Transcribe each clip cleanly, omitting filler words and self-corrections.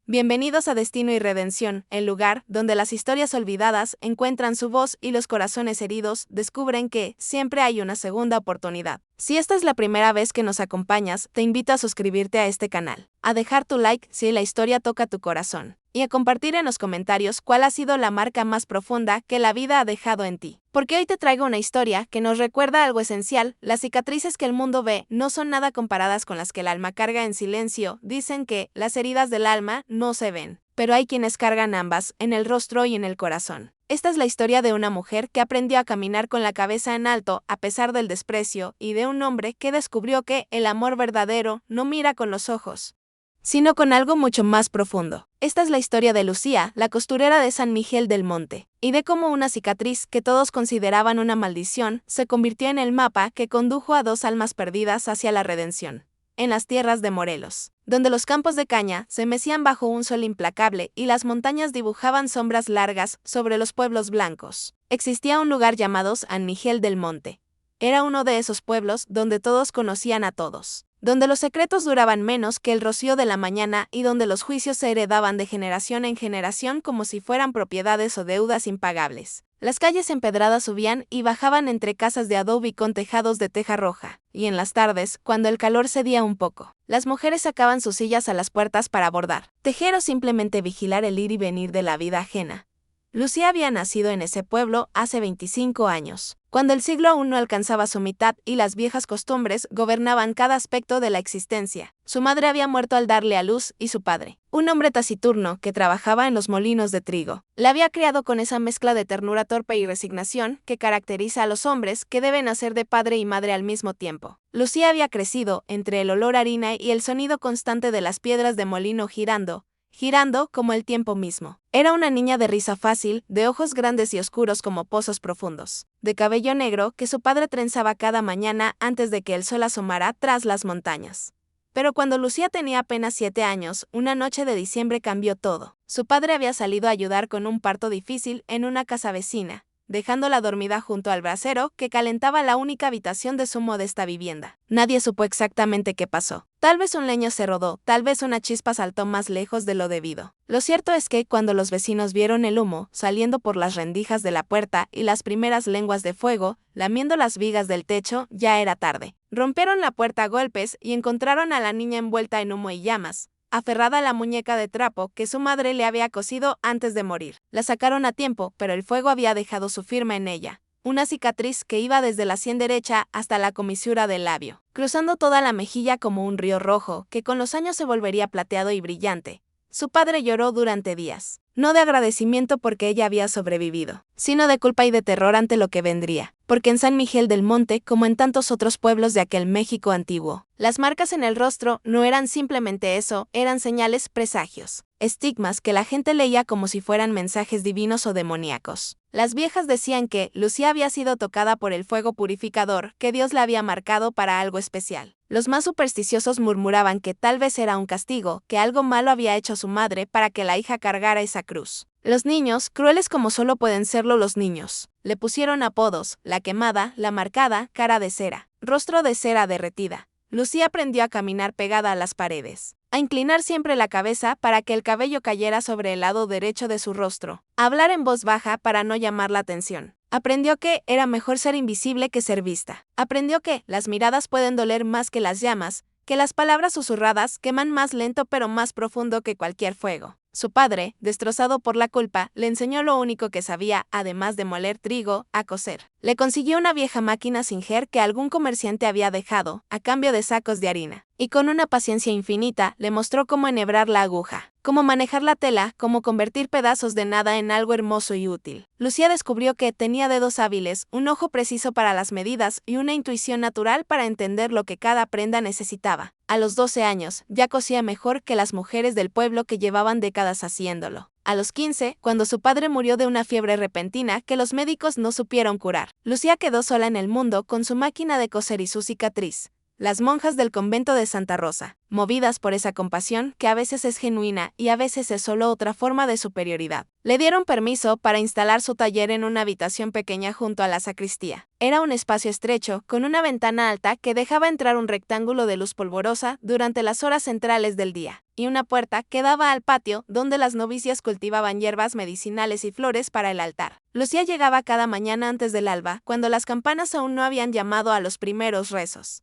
Bienvenidos a Destino y Redención, el lugar donde las historias olvidadas encuentran su voz y los corazones heridos descubren que siempre hay una segunda oportunidad. Si esta es la primera vez que nos acompañas, te invito a suscribirte a este canal, a dejar tu like si la historia toca tu corazón, y a compartir en los comentarios cuál ha sido la marca más profunda que la vida ha dejado en ti. Porque hoy te traigo una historia que nos recuerda algo esencial: las cicatrices que el mundo ve no son nada comparadas con las que el alma carga en silencio. Dicen que las heridas del alma no se ven, pero hay quienes cargan ambas, en el rostro y en el corazón. Esta es la historia de una mujer que aprendió a caminar con la cabeza en alto a pesar del desprecio, y de un hombre que descubrió que el amor verdadero no mira con los ojos, sino con algo mucho más profundo. Esta es la historia de Lucía, la costurera de San Miguel del Monte, y de cómo una cicatriz que todos consideraban una maldición se convirtió en el mapa que condujo a dos almas perdidas hacia la redención. En las tierras de Morelos, donde los campos de caña se mecían bajo un sol implacable y las montañas dibujaban sombras largas sobre los pueblos blancos, existía un lugar llamado San Miguel del Monte. Era uno de esos pueblos donde todos conocían a todos, donde los secretos duraban menos que el rocío de la mañana y donde los juicios se heredaban de generación en generación como si fueran propiedades o deudas impagables. Las calles empedradas subían y bajaban entre casas de adobe y con tejados de teja roja, y en las tardes, cuando el calor cedía un poco, las mujeres sacaban sus sillas a las puertas para bordar, tejer o simplemente vigilar el ir y venir de la vida ajena. Lucía había nacido en ese pueblo hace 25 años, cuando el siglo aún no alcanzaba su mitad y las viejas costumbres gobernaban cada aspecto de la existencia. Su madre había muerto al darle a luz y su padre, un hombre taciturno que trabajaba en los molinos de trigo, la había criado con esa mezcla de ternura torpe y resignación que caracteriza a los hombres que deben hacer de padre y madre al mismo tiempo. Lucía había crecido entre el olor a harina y el sonido constante de las piedras de molino girando como el tiempo mismo. Era una niña de risa fácil, de ojos grandes y oscuros como pozos profundos, de cabello negro que su padre trenzaba cada mañana antes de que el sol asomara tras las montañas. Pero cuando Lucía tenía apenas 7 años, una noche de diciembre cambió todo. Su padre había salido a ayudar con un parto difícil en una casa vecina, dejándola dormida junto al brasero que calentaba la única habitación de su modesta vivienda. Nadie supo exactamente qué pasó. Tal vez un leño se rodó, tal vez una chispa saltó más lejos de lo debido. Lo cierto es que, cuando los vecinos vieron el humo saliendo por las rendijas de la puerta y las primeras lenguas de fuego lamiendo las vigas del techo, ya era tarde. Rompieron la puerta a golpes y encontraron a la niña envuelta en humo y llamas, aferrada a la muñeca de trapo que su madre le había cosido antes de morir. La sacaron a tiempo, pero el fuego había dejado su firma en ella, una cicatriz que iba desde la sien derecha hasta la comisura del labio, cruzando toda la mejilla como un río rojo que con los años se volvería plateado y brillante. Su padre lloró durante días, no de agradecimiento porque ella había sobrevivido, sino de culpa y de terror ante lo que vendría, porque en San Miguel del Monte, como en tantos otros pueblos de aquel México antiguo, las marcas en el rostro no eran simplemente eso, eran señales, presagios, estigmas que la gente leía como si fueran mensajes divinos o demoníacos. Las viejas decían que Lucía había sido tocada por el fuego purificador, que Dios la había marcado para algo especial. Los más supersticiosos murmuraban que tal vez era un castigo, que algo malo había hecho su madre para que la hija cargara esa cruz. Los niños, crueles como solo pueden serlo los niños, le pusieron apodos: la quemada, la marcada, cara de cera, rostro de cera derretida. Lucía aprendió a caminar pegada a las paredes, a inclinar siempre la cabeza para que el cabello cayera sobre el lado derecho de su rostro, a hablar en voz baja para no llamar la atención. Aprendió que era mejor ser invisible que ser vista. Aprendió que las miradas pueden doler más que las llamas, que las palabras susurradas queman más lento pero más profundo que cualquier fuego. Su padre, destrozado por la culpa, le enseñó lo único que sabía, además de moler trigo, a coser. Le consiguió una vieja máquina Singer que algún comerciante había dejado, a cambio de sacos de harina, y con una paciencia infinita le mostró cómo enhebrar la aguja, cómo manejar la tela, cómo convertir pedazos de nada en algo hermoso y útil. Lucía descubrió que tenía dedos hábiles, un ojo preciso para las medidas y una intuición natural para entender lo que cada prenda necesitaba. A los 12 años, ya cosía mejor que las mujeres del pueblo que llevaban décadas haciéndolo. A los 15, cuando su padre murió de una fiebre repentina que los médicos no supieron curar, Lucía quedó sola en el mundo con su máquina de coser y su cicatriz. las monjas del convento de Santa Rosa, movidas por esa compasión que a veces es genuina y a veces es solo otra forma de superioridad, le dieron permiso para instalar su taller en una habitación pequeña junto a la sacristía. Era un espacio estrecho, con una ventana alta que dejaba entrar un rectángulo de luz polvorosa durante las horas centrales del día, y una puerta que daba al patio donde las novicias cultivaban hierbas medicinales y flores para el altar. Lucía llegaba cada mañana antes del alba, cuando las campanas aún no habían llamado a los primeros rezos,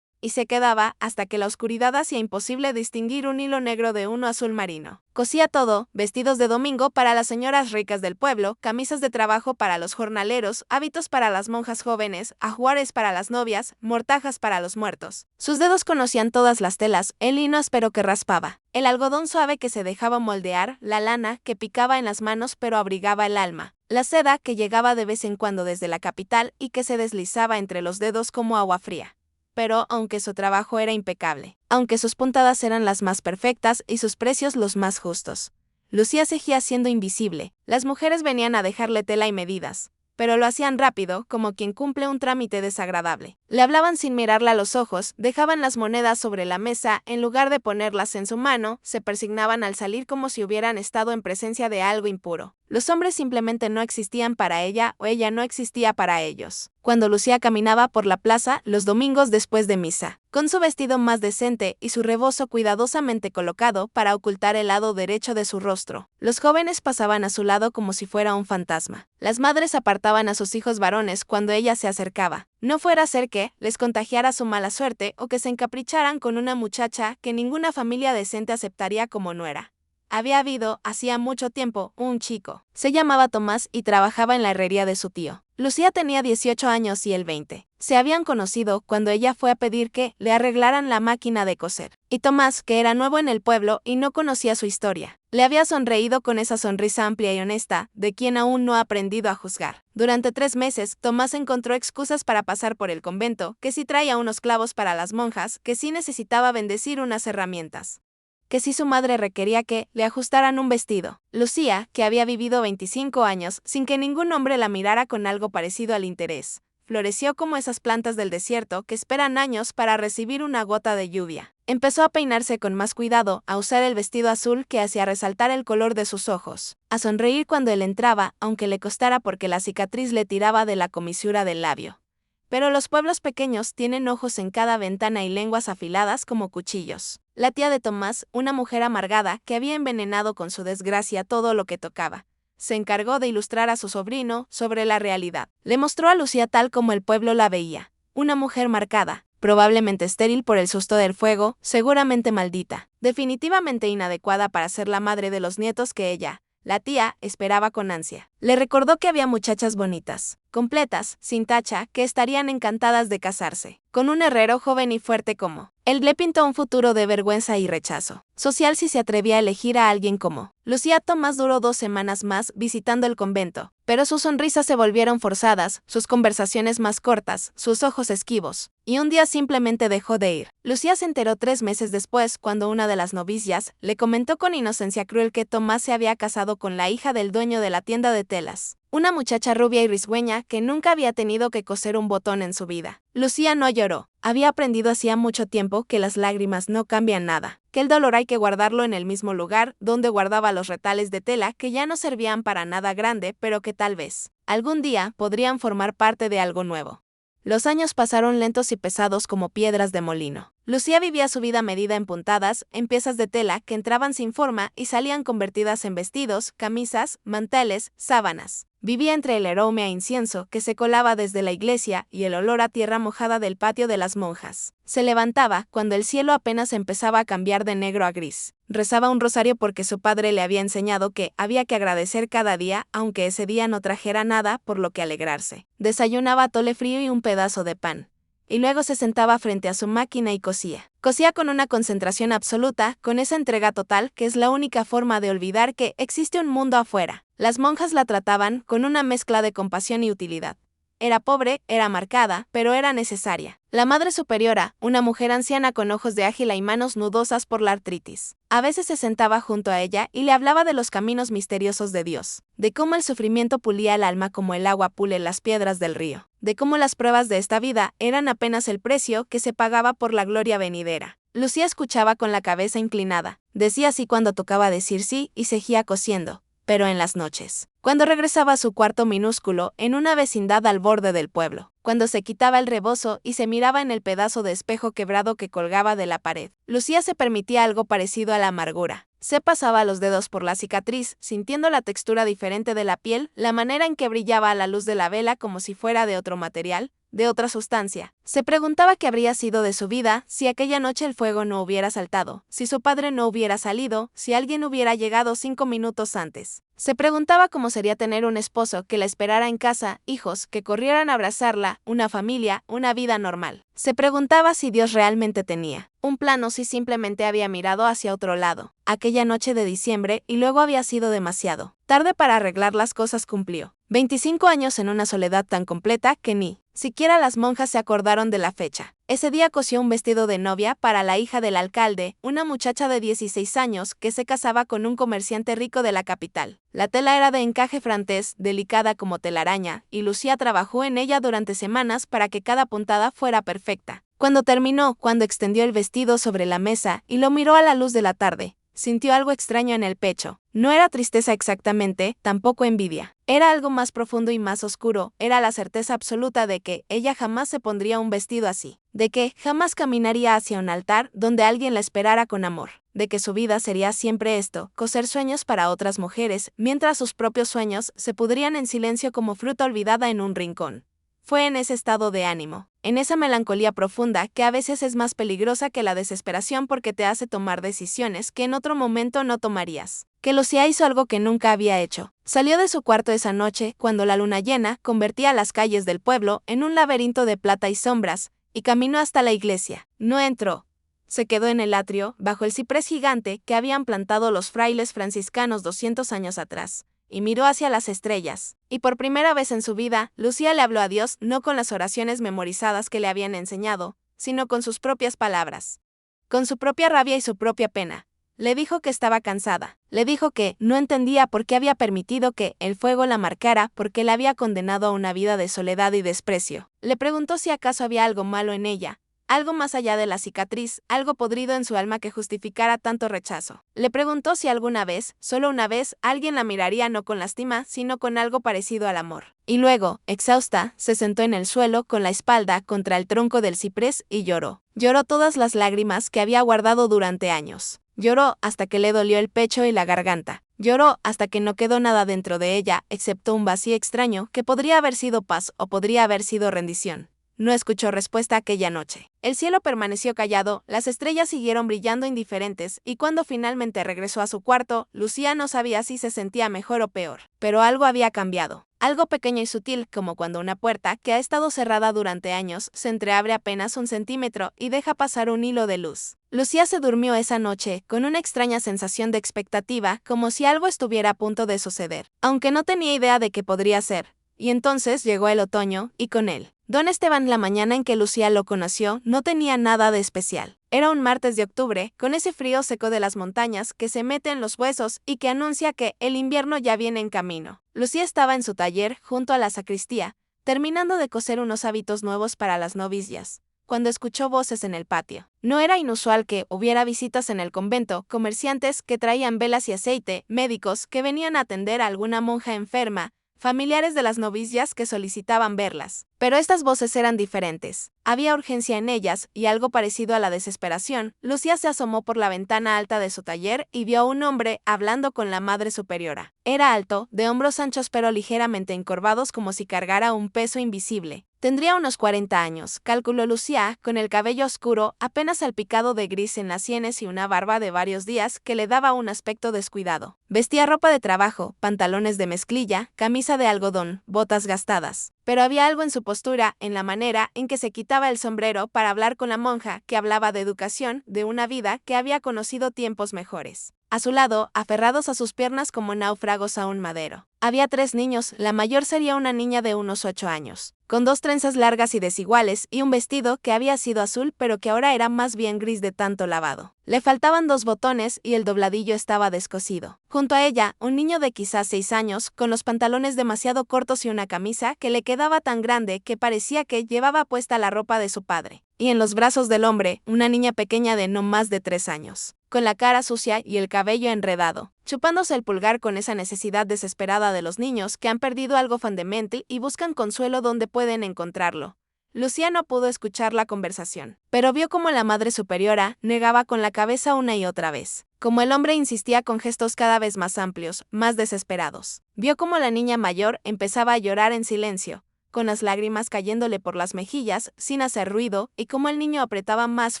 y se quedaba hasta que la oscuridad hacía imposible distinguir un hilo negro de uno azul marino. Cosía todo, vestidos de domingo para las señoras ricas del pueblo, camisas de trabajo para los jornaleros, hábitos para las monjas jóvenes, ajuares para las novias, mortajas para los muertos. Sus dedos conocían todas las telas, el lino áspero que raspaba, el algodón suave que se dejaba moldear, la lana que picaba en las manos pero abrigaba el alma, la seda que llegaba de vez en cuando desde la capital y que se deslizaba entre los dedos como agua fría. Pero, aunque su trabajo era impecable, aunque sus puntadas eran las más perfectas y sus precios los más justos, Lucía seguía siendo invisible. Las mujeres venían a dejarle tela y medidas, pero lo hacían rápido, como quien cumple un trámite desagradable. Le hablaban sin mirarla a los ojos, dejaban las monedas sobre la mesa, en lugar de ponerlas en su mano, se persignaban al salir como si hubieran estado en presencia de algo impuro. Los hombres simplemente no existían para ella o ella no existía para ellos. Cuando Lucía caminaba por la plaza los domingos después de misa, con su vestido más decente y su rebozo cuidadosamente colocado para ocultar el lado derecho de su rostro, los jóvenes pasaban a su lado como si fuera un fantasma. Las madres apartaban a sus hijos varones cuando ella se acercaba, no fuera a ser que les contagiara su mala suerte o que se encapricharan con una muchacha que ninguna familia decente aceptaría como nuera. Había habido, hacía mucho tiempo, un chico. Se llamaba Tomás y trabajaba en la herrería de su tío. Lucía tenía 18 años y él 20. Se habían conocido cuando ella fue a pedir que le arreglaran la máquina de coser. Y Tomás, que era nuevo en el pueblo y no conocía su historia, le había sonreído con esa sonrisa amplia y honesta, de quien aún no ha aprendido a juzgar. Durante 3 meses, Tomás encontró excusas para pasar por el convento, que sí traía unos clavos para las monjas, que sí necesitaba bendecir unas herramientas, que si su madre requería que le ajustaran un vestido. Lucía, que había vivido 25 años sin que ningún hombre la mirara con algo parecido al interés, floreció como esas plantas del desierto que esperan años para recibir una gota de lluvia. Empezó a peinarse con más cuidado, a usar el vestido azul que hacía resaltar el color de sus ojos, a sonreír cuando él entraba, aunque le costara porque la cicatriz le tiraba de la comisura del labio. Pero los pueblos pequeños tienen ojos en cada ventana y lenguas afiladas como cuchillos. La tía de Tomás, una mujer amargada que había envenenado con su desgracia todo lo que tocaba, se encargó de ilustrar a su sobrino sobre la realidad. Le mostró a Lucía tal como el pueblo la veía, una mujer marcada, probablemente estéril por el susto del fuego, seguramente maldita, definitivamente inadecuada para ser la madre de los nietos que ella, la tía, esperaba con ansia. Le recordó que había muchachas bonitas, completas, sin tacha, que estarían encantadas de casarse con un herrero joven y fuerte como él. Le pintó un futuro de vergüenza y rechazo social si se atrevía a elegir a alguien como Lucía. Tomás duró 2 semanas más visitando el convento, pero sus sonrisas se volvieron forzadas, sus conversaciones más cortas, sus ojos esquivos, y un día simplemente dejó de ir. Lucía se enteró 3 meses después cuando una de las novicias le comentó con inocencia cruel que Tomás se había casado con la hija del dueño de la tienda de telas, una muchacha rubia y risueña que nunca había tenido que coser un botón en su vida. Lucía no lloró. Había aprendido hacía mucho tiempo que las lágrimas no cambian nada, que el dolor hay que guardarlo en el mismo lugar donde guardaba los retales de tela que ya no servían para nada grande, pero que tal vez algún día podrían formar parte de algo nuevo. Los años pasaron lentos y pesados como piedras de molino. Lucía vivía su vida medida en puntadas, en piezas de tela que entraban sin forma y salían convertidas en vestidos, camisas, manteles, sábanas. Vivía entre el aroma a incienso que se colaba desde la iglesia y el olor a tierra mojada del patio de las monjas. Se levantaba cuando el cielo apenas empezaba a cambiar de negro a gris. Rezaba un rosario porque su padre le había enseñado que había que agradecer cada día, aunque ese día no trajera nada por lo que alegrarse. Desayunaba atole frío y un pedazo de pan, y luego se sentaba frente a su máquina y cosía. Cosía con una concentración absoluta, con esa entrega total que es la única forma de olvidar que existe un mundo afuera. Las monjas la trataban con una mezcla de compasión y utilidad. Era pobre, era marcada, pero era necesaria. La Madre Superiora, una mujer anciana con ojos de águila y manos nudosas por la artritis. A veces se sentaba junto a ella y le hablaba de los caminos misteriosos de Dios, de cómo el sufrimiento pulía el alma como el agua pule las piedras del río, de cómo las pruebas de esta vida eran apenas el precio que se pagaba por la gloria venidera. Lucía escuchaba con la cabeza inclinada, decía sí cuando tocaba decir sí y seguía cosiendo, pero en las noches, cuando regresaba a su cuarto minúsculo en una vecindad al borde del pueblo, cuando se quitaba el rebozo y se miraba en el pedazo de espejo quebrado que colgaba de la pared, Lucía se permitía algo parecido a la amargura. Se pasaba los dedos por la cicatriz, sintiendo la textura diferente de la piel, la manera en que brillaba a la luz de la vela como si fuera de otro material, de otra sustancia. Se preguntaba qué habría sido de su vida si aquella noche el fuego no hubiera saltado, si su padre no hubiera salido, si alguien hubiera llegado 5 minutos antes. Se preguntaba cómo sería tener un esposo que la esperara en casa, hijos que corrieran a abrazarla, una familia, una vida normal. Se preguntaba si Dios realmente tenía un plan o si simplemente había mirado hacia otro lado. Aquella noche de diciembre y luego había sido demasiado tarde para arreglar las cosas. Cumplió 25 años en una soledad tan completa que ni siquiera las monjas se acordaron de la fecha. Ese día cosió un vestido de novia para la hija del alcalde, una muchacha de 16 años que se casaba con un comerciante rico de la capital. La tela era de encaje francés, delicada como telaraña, y Lucía trabajó en ella durante semanas para que cada puntada fuera perfecta. Cuando terminó, cuando extendió el vestido sobre la mesa y lo miró a la luz de la tarde, sintió algo extraño en el pecho. No era tristeza exactamente, tampoco envidia. Era algo más profundo y más oscuro, era la certeza absoluta de que ella jamás se pondría un vestido así, de que jamás caminaría hacia un altar donde alguien la esperara con amor, de que su vida sería siempre esto, coser sueños para otras mujeres, mientras sus propios sueños se pudrían en silencio como fruta olvidada en un rincón. Fue en ese estado de ánimo, en esa melancolía profunda que a veces es más peligrosa que la desesperación porque te hace tomar decisiones que en otro momento no tomarías, que Lucía hizo algo que nunca había hecho. Salió de su cuarto esa noche cuando la luna llena convertía las calles del pueblo en un laberinto de plata y sombras, y caminó hasta la iglesia. No entró. Se quedó en el atrio, bajo el ciprés gigante que habían plantado los frailes franciscanos 200 años atrás, y miró hacia las estrellas. Y por primera vez en su vida, Lucía le habló a Dios no con las oraciones memorizadas que le habían enseñado, sino con sus propias palabras. Con su propia rabia y su propia pena. Le dijo que estaba cansada. Le dijo que no entendía por qué había permitido que el fuego la marcara, porque la había condenado a una vida de soledad y desprecio. Le preguntó si acaso había algo malo en ella, algo más allá de la cicatriz, algo podrido en su alma que justificara tanto rechazo. Le preguntó si alguna vez, solo una vez, alguien la miraría no con lástima, sino con algo parecido al amor. Y luego, exhausta, se sentó en el suelo con la espalda contra el tronco del ciprés y lloró. Lloró todas las lágrimas que había guardado durante años. Lloró hasta que le dolió el pecho y la garganta. Lloró hasta que no quedó nada dentro de ella, excepto un vacío extraño que podría haber sido paz o podría haber sido rendición. No escuchó respuesta aquella noche. El cielo permaneció callado, las estrellas siguieron brillando indiferentes, y cuando finalmente regresó a su cuarto, Lucía no sabía si se sentía mejor o peor. Pero algo había cambiado. Algo pequeño y sutil, como cuando una puerta, que ha estado cerrada durante años, se entreabre apenas 1 centímetro y deja pasar un hilo de luz. Lucía se durmió esa noche, con una extraña sensación de expectativa, como si algo estuviera a punto de suceder, aunque no tenía idea de qué podría ser. Y entonces llegó el otoño, y con él Don Esteban. La mañana en que Lucía lo conoció no tenía nada de especial. Era un martes de octubre, con ese frío seco de las montañas que se mete en los huesos y que anuncia que el invierno ya viene en camino. Lucía estaba en su taller, junto a la sacristía, terminando de coser unos hábitos nuevos para las novicias, cuando escuchó voces en el patio. No era inusual que hubiera visitas en el convento, comerciantes que traían velas y aceite, médicos que venían a atender a alguna monja enferma, familiares de las novicias que solicitaban verlas. Pero estas voces eran diferentes. Había urgencia en ellas, y algo parecido a la desesperación. Lucía se asomó por la ventana alta de su taller y vio a un hombre hablando con la Madre Superiora. Era alto, de hombros anchos pero ligeramente encorvados como si cargara un peso invisible. Tendría unos 40 años, calculó Lucía, con el cabello oscuro, apenas salpicado de gris en las sienes y una barba de varios días que le daba un aspecto descuidado. Vestía ropa de trabajo, pantalones de mezclilla, camisa de algodón, botas gastadas. Pero había algo en su postura, en la manera en que se quitaba el sombrero para hablar con la monja, que hablaba de educación, de una vida que había conocido tiempos mejores. A su lado, aferrados a sus piernas como náufragos a un madero, Había 3 niños, la mayor sería una niña de unos 8 años, con 2 trenzas largas y desiguales y un vestido que había sido azul pero que ahora era más bien gris de tanto lavado. Le faltaban 2 botones y el dobladillo estaba descosido. Junto a ella, un niño de quizás 6 años, con los pantalones demasiado cortos y una camisa que le quedaba tan grande que parecía que llevaba puesta la ropa de su padre. Y en los brazos del hombre, una niña pequeña de no más de 3 años, con la cara sucia y el cabello enredado, chupándose el pulgar con esa necesidad desesperada de los niños que han perdido algo fundamental y buscan consuelo donde pueden encontrarlo. Lucía no pudo escuchar la conversación, pero vio cómo la Madre Superiora negaba con la cabeza una y otra vez, como el hombre insistía con gestos cada vez más amplios, más desesperados. Vio cómo la niña mayor empezaba a llorar en silencio, con las lágrimas cayéndole por las mejillas, sin hacer ruido, y cómo el niño apretaba más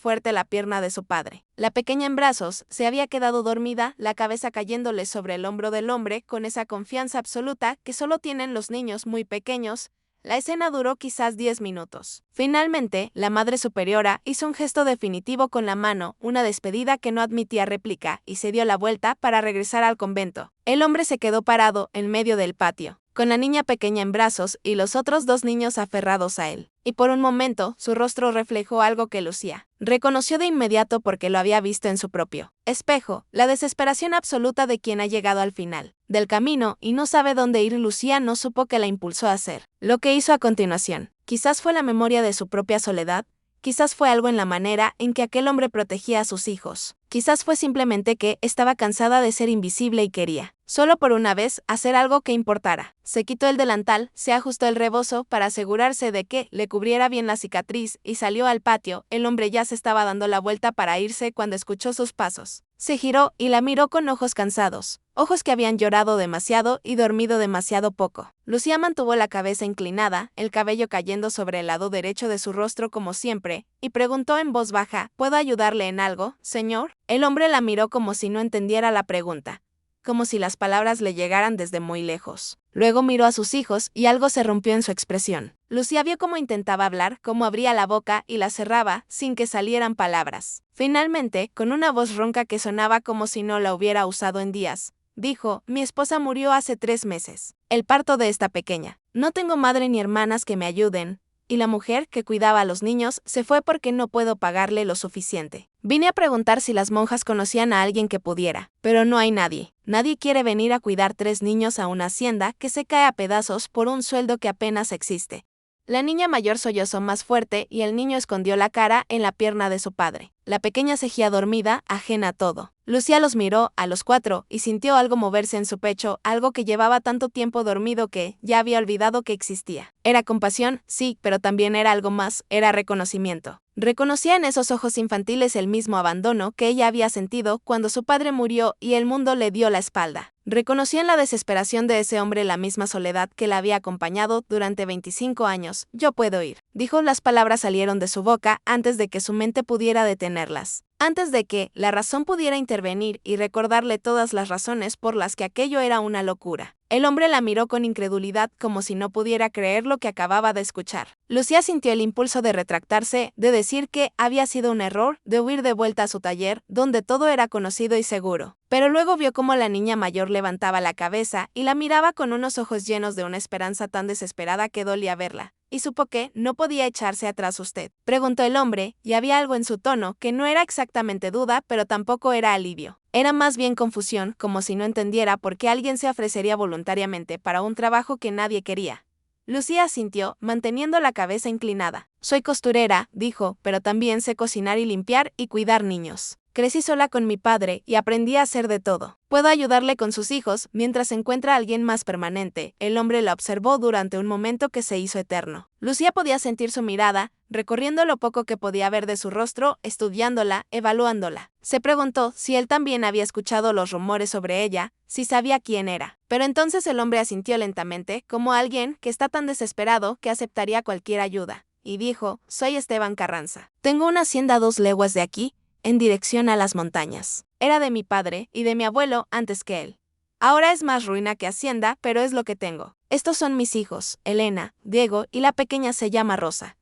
fuerte la pierna de su padre. La pequeña en brazos se había quedado dormida, la cabeza cayéndole sobre el hombro del hombre con esa confianza absoluta que solo tienen los niños muy pequeños. La escena duró quizás 10 minutos. Finalmente, la Madre Superiora hizo un gesto definitivo con la mano, una despedida que no admitía réplica, y se dio la vuelta para regresar al convento. El hombre se quedó parado en medio del patio, con la niña pequeña en brazos y los otros 2 niños aferrados a él. Y por un momento, su rostro reflejó algo que Lucía reconoció de inmediato porque lo había visto en su propio espejo, la desesperación absoluta de quien ha llegado al final del camino y no sabe dónde ir. Lucía no supo qué la impulsó a hacer lo que hizo a continuación. Quizás fue la memoria de su propia soledad, quizás fue algo en la manera en que aquel hombre protegía a sus hijos, quizás fue simplemente que estaba cansada de ser invisible y quería, solo por una vez, hacer algo que importara. Se quitó el delantal, se ajustó el rebozo para asegurarse de que le cubriera bien la cicatriz y salió al patio. El hombre ya se estaba dando la vuelta para irse cuando escuchó sus pasos. Se giró y la miró con ojos cansados, ojos que habían llorado demasiado y dormido demasiado poco. Lucía mantuvo la cabeza inclinada, el cabello cayendo sobre el lado derecho de su rostro como siempre, y preguntó en voz baja: ¿Puedo ayudarle en algo, señor? El hombre la miró como si no entendiera la pregunta, como si las palabras le llegaran desde muy lejos. Luego miró a sus hijos y algo se rompió en su expresión. Lucía vio cómo intentaba hablar, cómo abría la boca y la cerraba sin que salieran palabras. Finalmente, con una voz ronca que sonaba como si no la hubiera usado en días, dijo: Mi esposa murió hace 3 meses. El parto de esta pequeña. No tengo madre ni hermanas que me ayuden, y la mujer que cuidaba a los niños se fue porque no puedo pagarle lo suficiente. Vine a preguntar si las monjas conocían a alguien que pudiera, pero no hay nadie. Nadie quiere venir a cuidar 3 niños a una hacienda que se cae a pedazos por un sueldo que apenas existe. La niña mayor sollozó más fuerte y el niño escondió la cara en la pierna de su padre. La pequeña seguía dormida, ajena a todo. Lucía los miró a los 4 y sintió algo moverse en su pecho, algo que llevaba tanto tiempo dormido que ya había olvidado que existía. Era compasión, sí, pero también era algo más, era reconocimiento. Reconocía en esos ojos infantiles el mismo abandono que ella había sentido cuando su padre murió y el mundo le dio la espalda. Reconocía en la desesperación de ese hombre la misma soledad que la había acompañado durante 25 años. Yo puedo ir, dijo. Las palabras salieron de su boca antes de que su mente pudiera detenerlas, antes de que la razón pudiera intervenir y recordarle todas las razones por las que aquello era una locura. El hombre la miró con incredulidad, como si no pudiera creer lo que acababa de escuchar. Lucía sintió el impulso de retractarse, de decir que había sido un error, de huir de vuelta a su taller, donde todo era conocido y seguro. Pero luego vio cómo la niña mayor levantaba la cabeza y la miraba con unos ojos llenos de una esperanza tan desesperada que dolía verla. Y supo que no podía echarse atrás. ¿Usted?, preguntó el hombre, y había algo en su tono que no era exactamente duda, pero tampoco era alivio. Era más bien confusión, como si no entendiera por qué alguien se ofrecería voluntariamente para un trabajo que nadie quería. Lucía asintió, manteniendo la cabeza inclinada. Soy costurera, dijo, pero también sé cocinar y limpiar y cuidar niños. Crecí sola con mi padre y aprendí a hacer de todo. Puedo ayudarle con sus hijos mientras encuentra a alguien más permanente. El hombre la observó durante un momento que se hizo eterno. Lucía podía sentir su mirada, recorriendo lo poco que podía ver de su rostro, estudiándola, evaluándola. Se preguntó si él también había escuchado los rumores sobre ella, si sabía quién era. Pero entonces el hombre asintió lentamente, como alguien que está tan desesperado que aceptaría cualquier ayuda, y dijo: Soy Esteban Carranza. Tengo una hacienda a 2 leguas de aquí, en dirección a las montañas. Era de mi padre y de mi abuelo antes que él. Ahora es más ruina que hacienda, pero es lo que tengo. Estos son mis hijos, Elena, Diego y la pequeña se llama Rosa.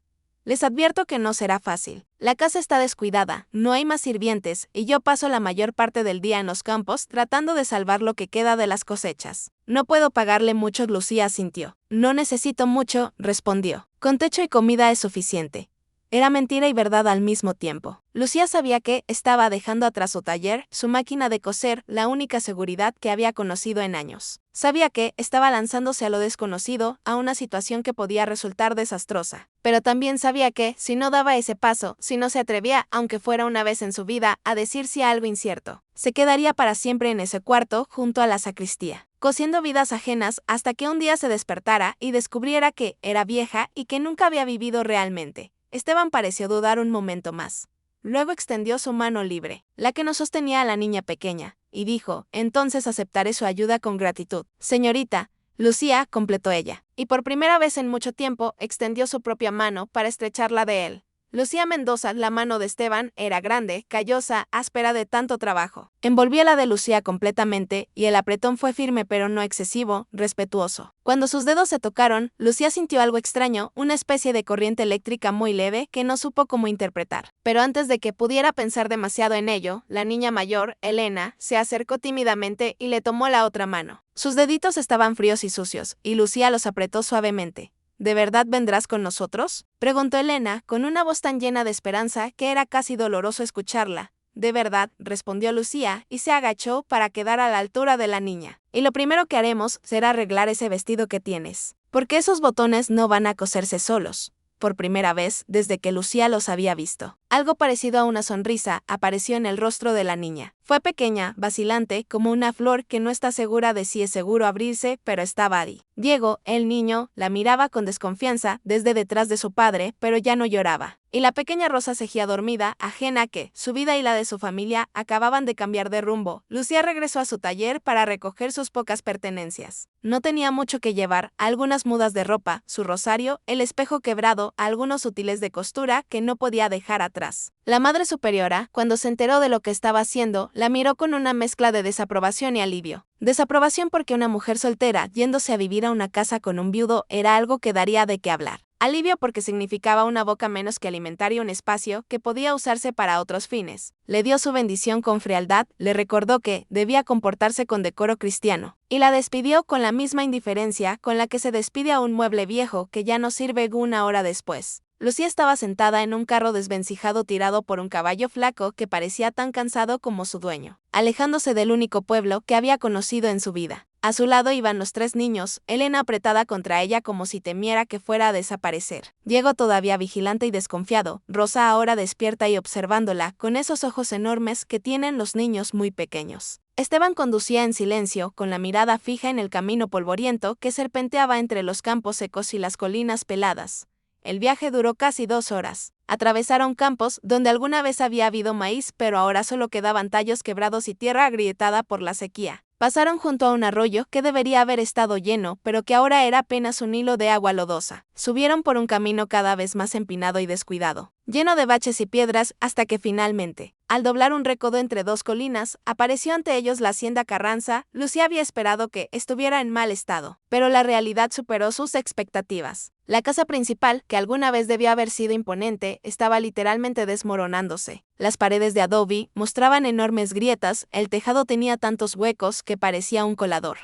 Les advierto que no será fácil. La casa está descuidada, no hay más sirvientes y yo paso la mayor parte del día en los campos tratando de salvar lo que queda de las cosechas. No puedo pagarle mucho, Lucía asintió. No necesito mucho, respondió. Con techo y comida es suficiente. Era mentira y verdad al mismo tiempo. Lucía sabía que estaba dejando atrás su taller, su máquina de coser, la única seguridad que había conocido en años. Sabía que estaba lanzándose a lo desconocido, a una situación que podía resultar desastrosa. Pero también sabía que, si no daba ese paso, si no se atrevía, aunque fuera una vez en su vida, a decir sí a algo incierto, se quedaría para siempre en ese cuarto, junto a la sacristía, cosiendo vidas ajenas hasta que un día se despertara y descubriera que era vieja y que nunca había vivido realmente. Esteban pareció dudar un momento más. Luego extendió su mano libre, la que no sostenía a la niña pequeña, y dijo: entonces aceptaré su ayuda con gratitud. Señorita Lucía, completó ella, y por primera vez en mucho tiempo extendió su propia mano para estrecharla de él. Lucía Mendoza, la mano de Esteban, era grande, callosa, áspera de tanto trabajo. Envolvió la de Lucía completamente, y el apretón fue firme pero no excesivo, respetuoso. Cuando sus dedos se tocaron, Lucía sintió algo extraño, una especie de corriente eléctrica muy leve que no supo cómo interpretar. Pero antes de que pudiera pensar demasiado en ello, la niña mayor, Elena, se acercó tímidamente y le tomó la otra mano. Sus deditos estaban fríos y sucios, y Lucía los apretó suavemente. ¿De verdad vendrás con nosotros?, preguntó Elena, con una voz tan llena de esperanza que era casi doloroso escucharla. De verdad, respondió Lucía, y se agachó para quedar a la altura de la niña. Y lo primero que haremos será arreglar ese vestido que tienes, porque esos botones no van a coserse solos. Por primera vez desde que Lucía los había visto, algo parecido a una sonrisa apareció en el rostro de la niña. Fue pequeña, vacilante, como una flor que no está segura de si es seguro abrirse, pero estaba ahí. Diego, el niño, la miraba con desconfianza desde detrás de su padre, pero ya no lloraba. Y la pequeña Rosa seguía dormida, ajena a que su vida y la de su familia acababan de cambiar de rumbo. Lucía regresó a su taller para recoger sus pocas pertenencias. No tenía mucho que llevar: algunas mudas de ropa, su rosario, el espejo quebrado, algunos útiles de costura que no podía dejar atrás. La Madre Superiora, cuando se enteró de lo que estaba haciendo, la miró con una mezcla de desaprobación y alivio. Desaprobación porque una mujer soltera yéndose a vivir a una casa con un viudo era algo que daría de qué hablar. Alivio porque significaba una boca menos que alimentar y un espacio que podía usarse para otros fines. Le dio su bendición con frialdad, le recordó que debía comportarse con decoro cristiano, y la despidió con la misma indiferencia con la que se despide a un mueble viejo que ya no sirve una hora después. Lucía estaba sentada en un carro desvencijado tirado por un caballo flaco que parecía tan cansado como su dueño, alejándose del único pueblo que había conocido en su vida. A su lado iban los tres niños, Elena apretada contra ella como si temiera que fuera a desaparecer, Diego todavía vigilante y desconfiado, Rosa ahora despierta y observándola con esos ojos enormes que tienen los niños muy pequeños. Esteban conducía en silencio, con la mirada fija en el camino polvoriento que serpenteaba entre los campos secos y las colinas peladas. El viaje duró casi 2 horas. Atravesaron campos donde alguna vez había habido maíz, pero ahora solo quedaban tallos quebrados y tierra agrietada por la sequía. Pasaron junto a un arroyo que debería haber estado lleno, pero que ahora era apenas un hilo de agua lodosa. Subieron por un camino cada vez más empinado y descuidado, lleno de baches y piedras, hasta que finalmente, al doblar un recodo entre dos colinas, apareció ante ellos la hacienda Carranza. Lucía había esperado que estuviera en mal estado, pero la realidad superó sus expectativas. La casa principal, que alguna vez debió haber sido imponente, estaba literalmente desmoronándose. Las paredes de adobe mostraban enormes grietas, el tejado tenía tantos huecos que parecía un colador.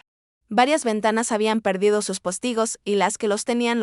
Varias ventanas habían perdido sus postigos y las que los tenían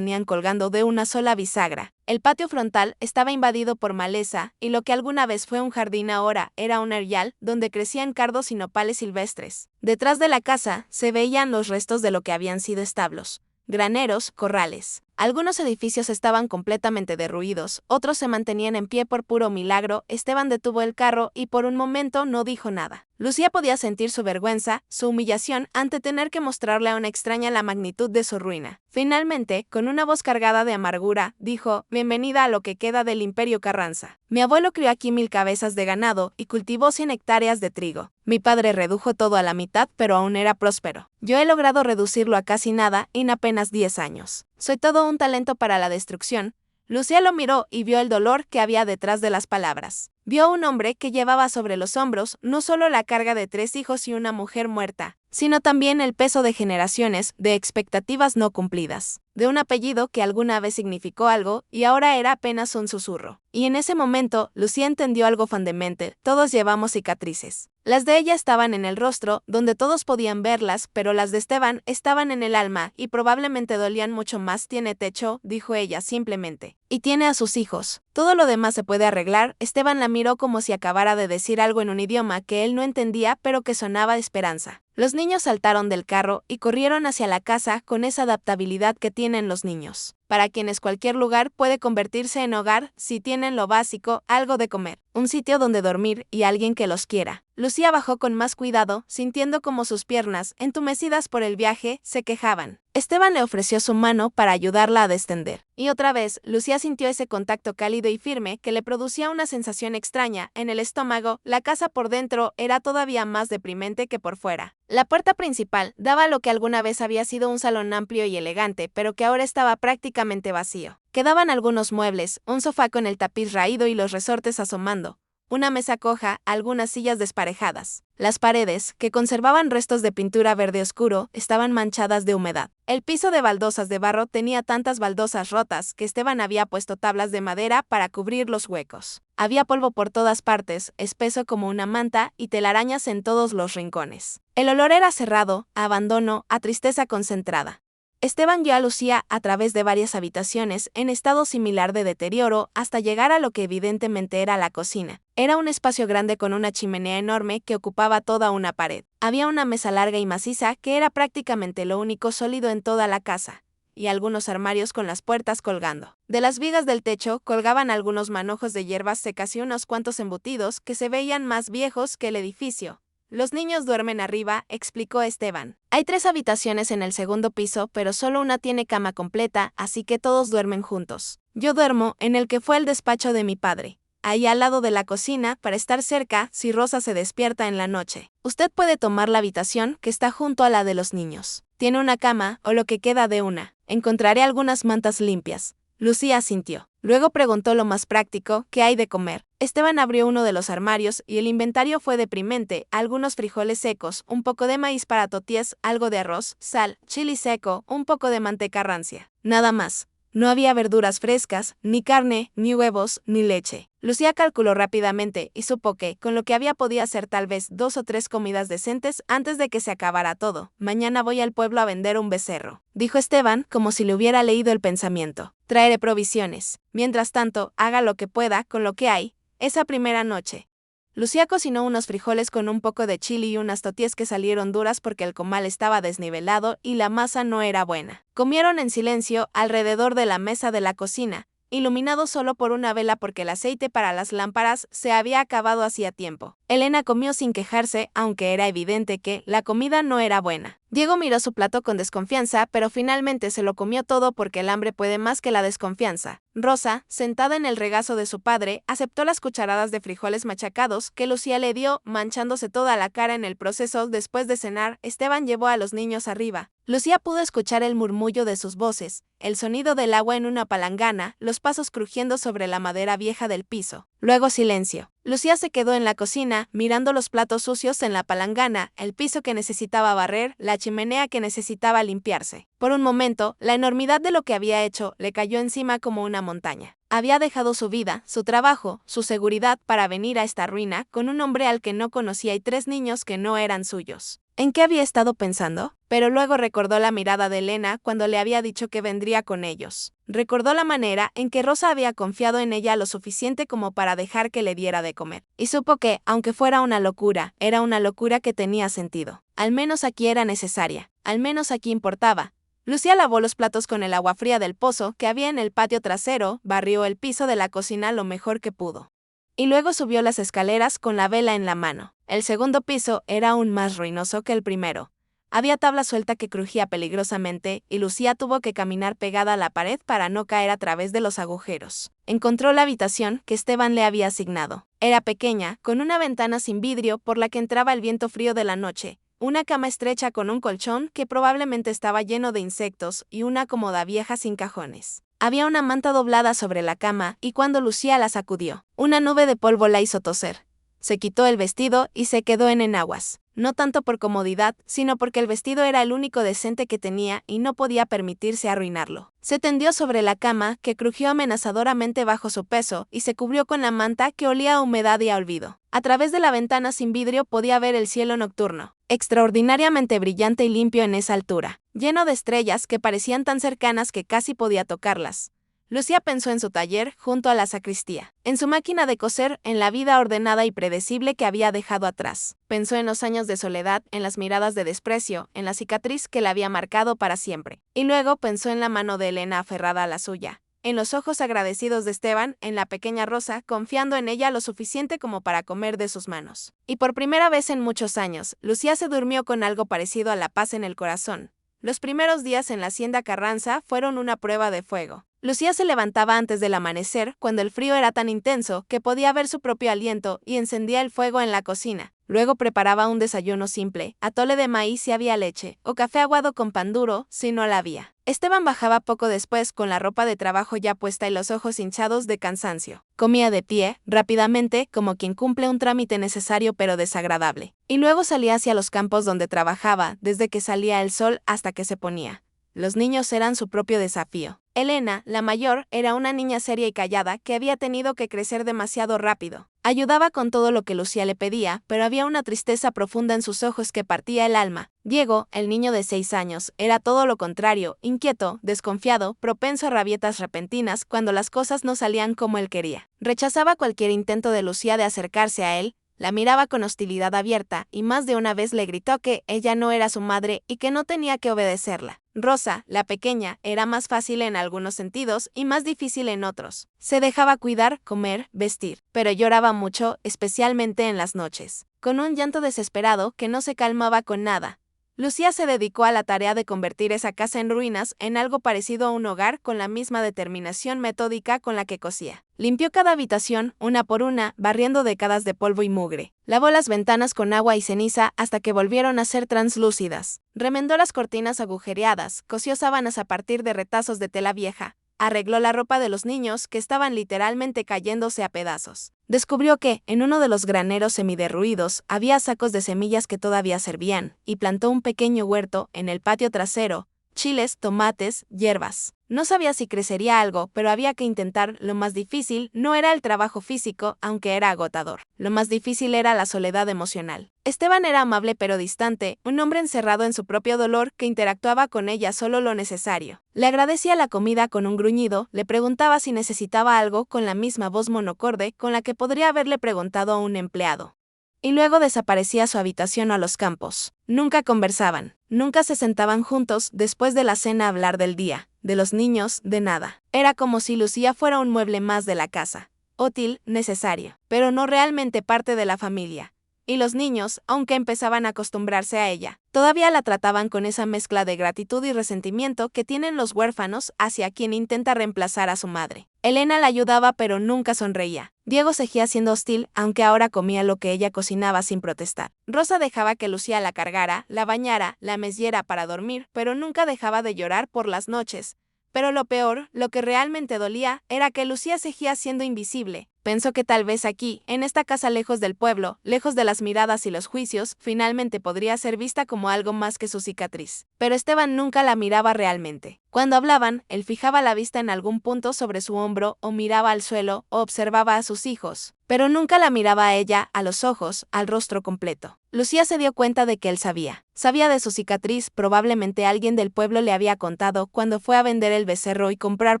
colgando de una sola bisagra. El patio frontal estaba invadido por maleza y lo que alguna vez fue un jardín ahora era un erial donde crecían cardos y nopales silvestres. Detrás de la casa se veían los restos de lo que habían sido establos, graneros, corrales. Algunos edificios estaban completamente derruidos, otros se mantenían en pie por puro milagro. Esteban detuvo el carro y por un momento no dijo nada. Lucía podía sentir su vergüenza, su humillación ante tener que mostrarle a una extraña la magnitud de su ruina. Finalmente, con una voz cargada de amargura, dijo: «Bienvenida a lo que queda del Imperio Carranza. Mi abuelo crió aquí 1000 cabezas de ganado y cultivó 100 hectáreas de trigo. Mi padre redujo todo a la mitad, pero aún era próspero. Yo he logrado reducirlo a casi nada en apenas 10 años. Soy todo un talento para la destrucción». Lucía lo miró y vio el dolor que había detrás de las palabras. Vio a un hombre que llevaba sobre los hombros no solo la carga de 3 hijos y una mujer muerta, sino también el peso de generaciones de expectativas no cumplidas, de un apellido que alguna vez significó algo y ahora era apenas un susurro. Y en ese momento, Lucía entendió algo fundamental: todos llevamos cicatrices. Las de ella estaban en el rostro, donde todos podían verlas, pero las de Esteban estaban en el alma y probablemente dolían mucho más. Tiene techo, dijo ella simplemente. Y tiene a sus hijos. Todo lo demás se puede arreglar. Esteban la miró como si acabara de decir algo en un idioma que él no entendía, pero que sonaba de esperanza. Los niños saltaron del carro y corrieron hacia la casa con esa adaptabilidad que tienen los niños, para quienes cualquier lugar puede convertirse en hogar si tienen lo básico: algo de comer, un sitio donde dormir y alguien que los quiera. Lucía bajó con más cuidado, sintiendo como sus piernas, entumecidas por el viaje, se quejaban. Esteban le ofreció su mano para ayudarla a descender. Y otra vez, Lucía sintió ese contacto cálido y firme que le producía una sensación extraña en el estómago. La casa por dentro era todavía más deprimente que por fuera. La puerta principal daba a lo que alguna vez había sido un salón amplio y elegante, pero que ahora estaba prácticamente vacío. Quedaban algunos muebles, un sofá con el tapiz raído y los resortes asomando, una mesa coja, algunas sillas desparejadas. Las paredes, que conservaban restos de pintura verde oscuro, estaban manchadas de humedad. El piso de baldosas de barro tenía tantas baldosas rotas que Esteban había puesto tablas de madera para cubrir los huecos. Había polvo por todas partes, espeso como una manta, y telarañas en todos los rincones. El olor era cerrado, a abandono, a tristeza concentrada. Esteban guió a Lucía a través de varias habitaciones en estado similar de deterioro hasta llegar a lo que evidentemente era la cocina. Era un espacio grande con una chimenea enorme que ocupaba toda una pared. Había una mesa larga y maciza que era prácticamente lo único sólido en toda la casa, y algunos armarios con las puertas colgando. De las vigas del techo colgaban algunos manojos de hierbas secas y unos cuantos embutidos que se veían más viejos que el edificio. Los niños duermen arriba, explicó Esteban. Hay 3 habitaciones en el segundo piso, pero solo una tiene cama completa, así que todos duermen juntos. Yo duermo en el que fue el despacho de mi padre, ahí al lado de la cocina, para estar cerca si Rosa se despierta en la noche. Usted puede tomar la habitación que está junto a la de los niños. Tiene una cama, o lo que queda de una. Encontraré algunas mantas limpias. Lucía asintió. Luego preguntó lo más práctico: ¿qué hay de comer? Esteban abrió uno de los armarios y el inventario fue deprimente: algunos frijoles secos, un poco de maíz para toties, algo de arroz, sal, chili seco, un poco de manteca rancia. Nada más. No había verduras frescas, ni carne, ni huevos, ni leche. Lucía calculó rápidamente y supo que, con lo que había, podía hacer tal vez 2 o 3 comidas decentes antes de que se acabara todo. Mañana voy al pueblo a vender un becerro, dijo Esteban, como si le hubiera leído el pensamiento. Traeré provisiones. Mientras tanto, haga lo que pueda con lo que hay. Esa primera noche, Lucía cocinó unos frijoles con un poco de chili y unas toties que salieron duras porque el comal estaba desnivelado y la masa no era buena. Comieron en silencio alrededor de la mesa de la cocina, iluminado solo por una vela porque el aceite para las lámparas se había acabado hacía tiempo. Elena comió sin quejarse, aunque era evidente que la comida no era buena. Diego miró su plato con desconfianza, pero finalmente se lo comió todo porque el hambre puede más que la desconfianza. Rosa, sentada en el regazo de su padre, aceptó las cucharadas de frijoles machacados que Lucía le dio, manchándose toda la cara en el proceso. Después de cenar, Esteban llevó a los niños arriba. Lucía pudo escuchar el murmullo de sus voces, el sonido del agua en una palangana, los pasos crujiendo sobre la madera vieja del piso. Luego silencio. Lucía se quedó en la cocina, mirando los platos sucios en la palangana, el piso que necesitaba barrer, la chimenea que necesitaba limpiarse. Por un momento, la enormidad de lo que había hecho le cayó encima como una montaña. Había dejado su vida, su trabajo, su seguridad para venir a esta ruina con un hombre al que no conocía y 3 niños que no eran suyos. ¿En qué había estado pensando? Pero luego recordó la mirada de Elena cuando le había dicho que vendría con ellos. Recordó la manera en que Rosa había confiado en ella lo suficiente como para dejar que le diera de comer. Y supo que, aunque fuera una locura, era una locura que tenía sentido. Al menos aquí era necesaria. Al menos aquí importaba. Lucía lavó los platos con el agua fría del pozo que había en el patio trasero, barrió el piso de la cocina lo mejor que pudo. Y luego subió las escaleras con la vela en la mano. El segundo piso era aún más ruinoso que el primero. Había tabla suelta que crujía peligrosamente y Lucía tuvo que caminar pegada a la pared para no caer a través de los agujeros. Encontró la habitación que Esteban le había asignado. Era pequeña, con una ventana sin vidrio por la que entraba el viento frío de la noche, una cama estrecha con un colchón que probablemente estaba lleno de insectos y una cómoda vieja sin cajones. Había una manta doblada sobre la cama y cuando Lucía la sacudió, una nube de polvo la hizo toser. Se quitó el vestido y se quedó en enaguas. no tanto por comodidad, sino porque el vestido era el único decente que tenía y no podía permitirse arruinarlo. Se tendió sobre la cama, que crujió amenazadoramente bajo su peso, y se cubrió con la manta que olía a humedad y a olvido. A través de la ventana sin vidrio podía ver el cielo nocturno, extraordinariamente brillante y limpio en esa altura, lleno de estrellas que parecían tan cercanas que casi podía tocarlas. Lucía pensó en su taller junto a la sacristía, en su máquina de coser, en la vida ordenada y predecible que había dejado atrás. Pensó en los años de soledad, en las miradas de desprecio, en la cicatriz que la había marcado para siempre. Y luego pensó en la mano de Elena aferrada a la suya, en los ojos agradecidos de Esteban, en la pequeña Rosa, confiando en ella lo suficiente como para comer de sus manos. Y por primera vez en muchos años, Lucía se durmió con algo parecido a la paz en el corazón. Los primeros días en la hacienda Carranza fueron una prueba de fuego. Lucía se levantaba antes del amanecer, cuando el frío era tan intenso que podía ver su propio aliento, y encendía el fuego en la cocina. Luego preparaba un desayuno simple, atole de maíz si había leche, o café aguado con pan duro si no la había. Esteban bajaba poco después con la ropa de trabajo ya puesta y los ojos hinchados de cansancio. Comía de pie, rápidamente, como quien cumple un trámite necesario pero desagradable. Y luego salía hacia los campos donde trabajaba, desde que salía el sol hasta que se ponía. Los niños eran su propio desafío. Elena, la mayor, era una niña seria y callada que había tenido que crecer demasiado rápido. Ayudaba con todo lo que Lucía le pedía, pero había una tristeza profunda en sus ojos que partía el alma. Diego, el niño de 6 años, era todo lo contrario, inquieto, desconfiado, propenso a rabietas repentinas cuando las cosas no salían como él quería. Rechazaba cualquier intento de Lucía de acercarse a él, la miraba con hostilidad abierta y más de una vez le gritó que ella no era su madre y que no tenía que obedecerla. Rosa, la pequeña, era más fácil en algunos sentidos y más difícil en otros. Se dejaba cuidar, comer, vestir, pero lloraba mucho, especialmente en las noches, con un llanto desesperado que no se calmaba con nada. Lucía se dedicó a la tarea de convertir esa casa en ruinas en algo parecido a un hogar con la misma determinación metódica con la que cosía. Limpió cada habitación, una por una, barriendo décadas de polvo y mugre. Lavó las ventanas con agua y ceniza hasta que volvieron a ser translúcidas. Remendó las cortinas agujereadas, cosió sábanas a partir de retazos de tela vieja. Arregló la ropa de los niños que estaban literalmente cayéndose a pedazos. Descubrió que, en uno de los graneros semiderruidos, había sacos de semillas que todavía servían, y plantó un pequeño huerto en el patio trasero, chiles, tomates, hierbas. No sabía si crecería algo, pero había que intentar. Lo más difícil no era el trabajo físico, aunque era agotador. Lo más difícil era la soledad emocional. Esteban era amable pero distante, un hombre encerrado en su propio dolor que interactuaba con ella solo lo necesario. Le agradecía la comida con un gruñido, le preguntaba si necesitaba algo con la misma voz monocorde con la que podría haberle preguntado a un empleado. Y luego desaparecía a su habitación o a los campos. Nunca conversaban, nunca se sentaban juntos después de la cena a hablar del día, de los niños, de nada. Era como si Lucía fuera un mueble más de la casa, útil, necesario, pero no realmente parte de la familia. Y los niños, aunque empezaban a acostumbrarse a ella, todavía la trataban con esa mezcla de gratitud y resentimiento que tienen los huérfanos hacia quien intenta reemplazar a su madre. Elena la ayudaba pero nunca sonreía. Diego seguía siendo hostil, aunque ahora comía lo que ella cocinaba sin protestar. Rosa dejaba que Lucía la cargara, la bañara, la meciera para dormir, pero nunca dejaba de llorar por las noches. Pero lo peor, lo que realmente dolía, era que Lucía seguía siendo invisible. Pensó que tal vez aquí, en esta casa lejos del pueblo, lejos de las miradas y los juicios, finalmente podría ser vista como algo más que su cicatriz. Pero Esteban nunca la miraba realmente. Cuando hablaban, él fijaba la vista en algún punto sobre su hombro, o miraba al suelo, o observaba a sus hijos. Pero nunca la miraba a ella, a los ojos, al rostro completo. Lucía se dio cuenta de que él sabía. Sabía de su cicatriz, probablemente alguien del pueblo le había contado cuando fue a vender el becerro y comprar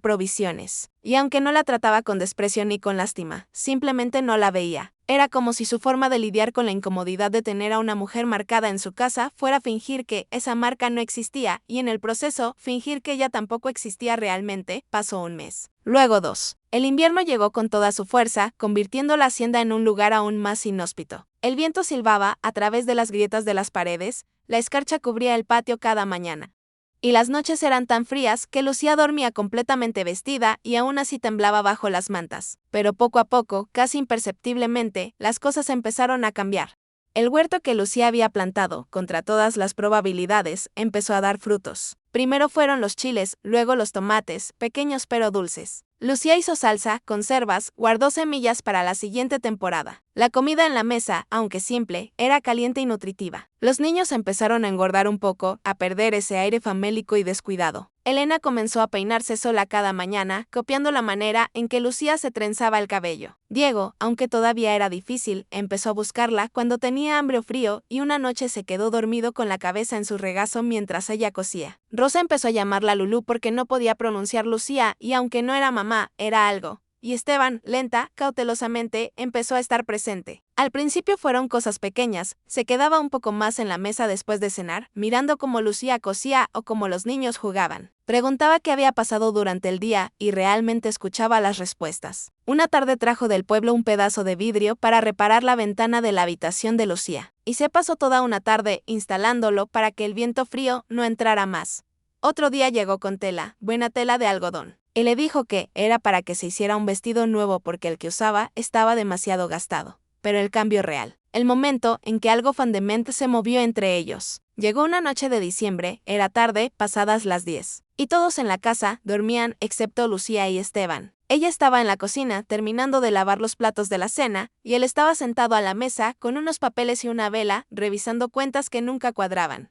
provisiones. Y aunque no la trataba con desprecio ni con lástima, simplemente no la veía. Era como si su forma de lidiar con la incomodidad de tener a una mujer marcada en su casa fuera fingir que esa marca no existía y en el proceso fingir que ella tampoco existía realmente. Pasó un mes. Luego 2. El invierno llegó con toda su fuerza, convirtiendo la hacienda en un lugar aún más inhóspito. El viento silbaba a través de las grietas de las paredes, la escarcha cubría el patio cada mañana. Y las noches eran tan frías que Lucía dormía completamente vestida y aún así temblaba bajo las mantas. Pero poco a poco, casi imperceptiblemente, las cosas empezaron a cambiar. El huerto que Lucía había plantado, contra todas las probabilidades, empezó a dar frutos. Primero fueron los chiles, luego los tomates, pequeños pero dulces. Lucía hizo salsa, conservas, guardó semillas para la siguiente temporada. La comida en la mesa, aunque simple, era caliente y nutritiva. Los niños empezaron a engordar un poco, a perder ese aire famélico y descuidado. Elena comenzó a peinarse sola cada mañana, copiando la manera en que Lucía se trenzaba el cabello. Diego, aunque todavía era difícil, empezó a buscarla cuando tenía hambre o frío y una noche se quedó dormido con la cabeza en su regazo mientras ella cosía. Rosa empezó a llamarla Lulú porque no podía pronunciar Lucía y aunque no era mamá, era algo. Y Esteban, lenta, cautelosamente, empezó a estar presente. Al principio fueron cosas pequeñas, se quedaba un poco más en la mesa después de cenar, mirando cómo Lucía cosía o cómo los niños jugaban. Preguntaba qué había pasado durante el día y realmente escuchaba las respuestas. Una tarde trajo del pueblo un pedazo de vidrio para reparar la ventana de la habitación de Lucía, y se pasó toda una tarde instalándolo para que el viento frío no entrara más. Otro día llegó con tela, buena tela de algodón. Y le dijo que era para que se hiciera un vestido nuevo porque el que usaba estaba demasiado gastado. Pero el cambio real, el momento en que algo fundamental se movió entre ellos. Llegó una noche de diciembre, era tarde, pasadas las 10. Y todos en la casa dormían excepto Lucía y Esteban. Ella estaba en la cocina terminando de lavar los platos de la cena y él estaba sentado a la mesa con unos papeles y una vela, revisando cuentas que nunca cuadraban.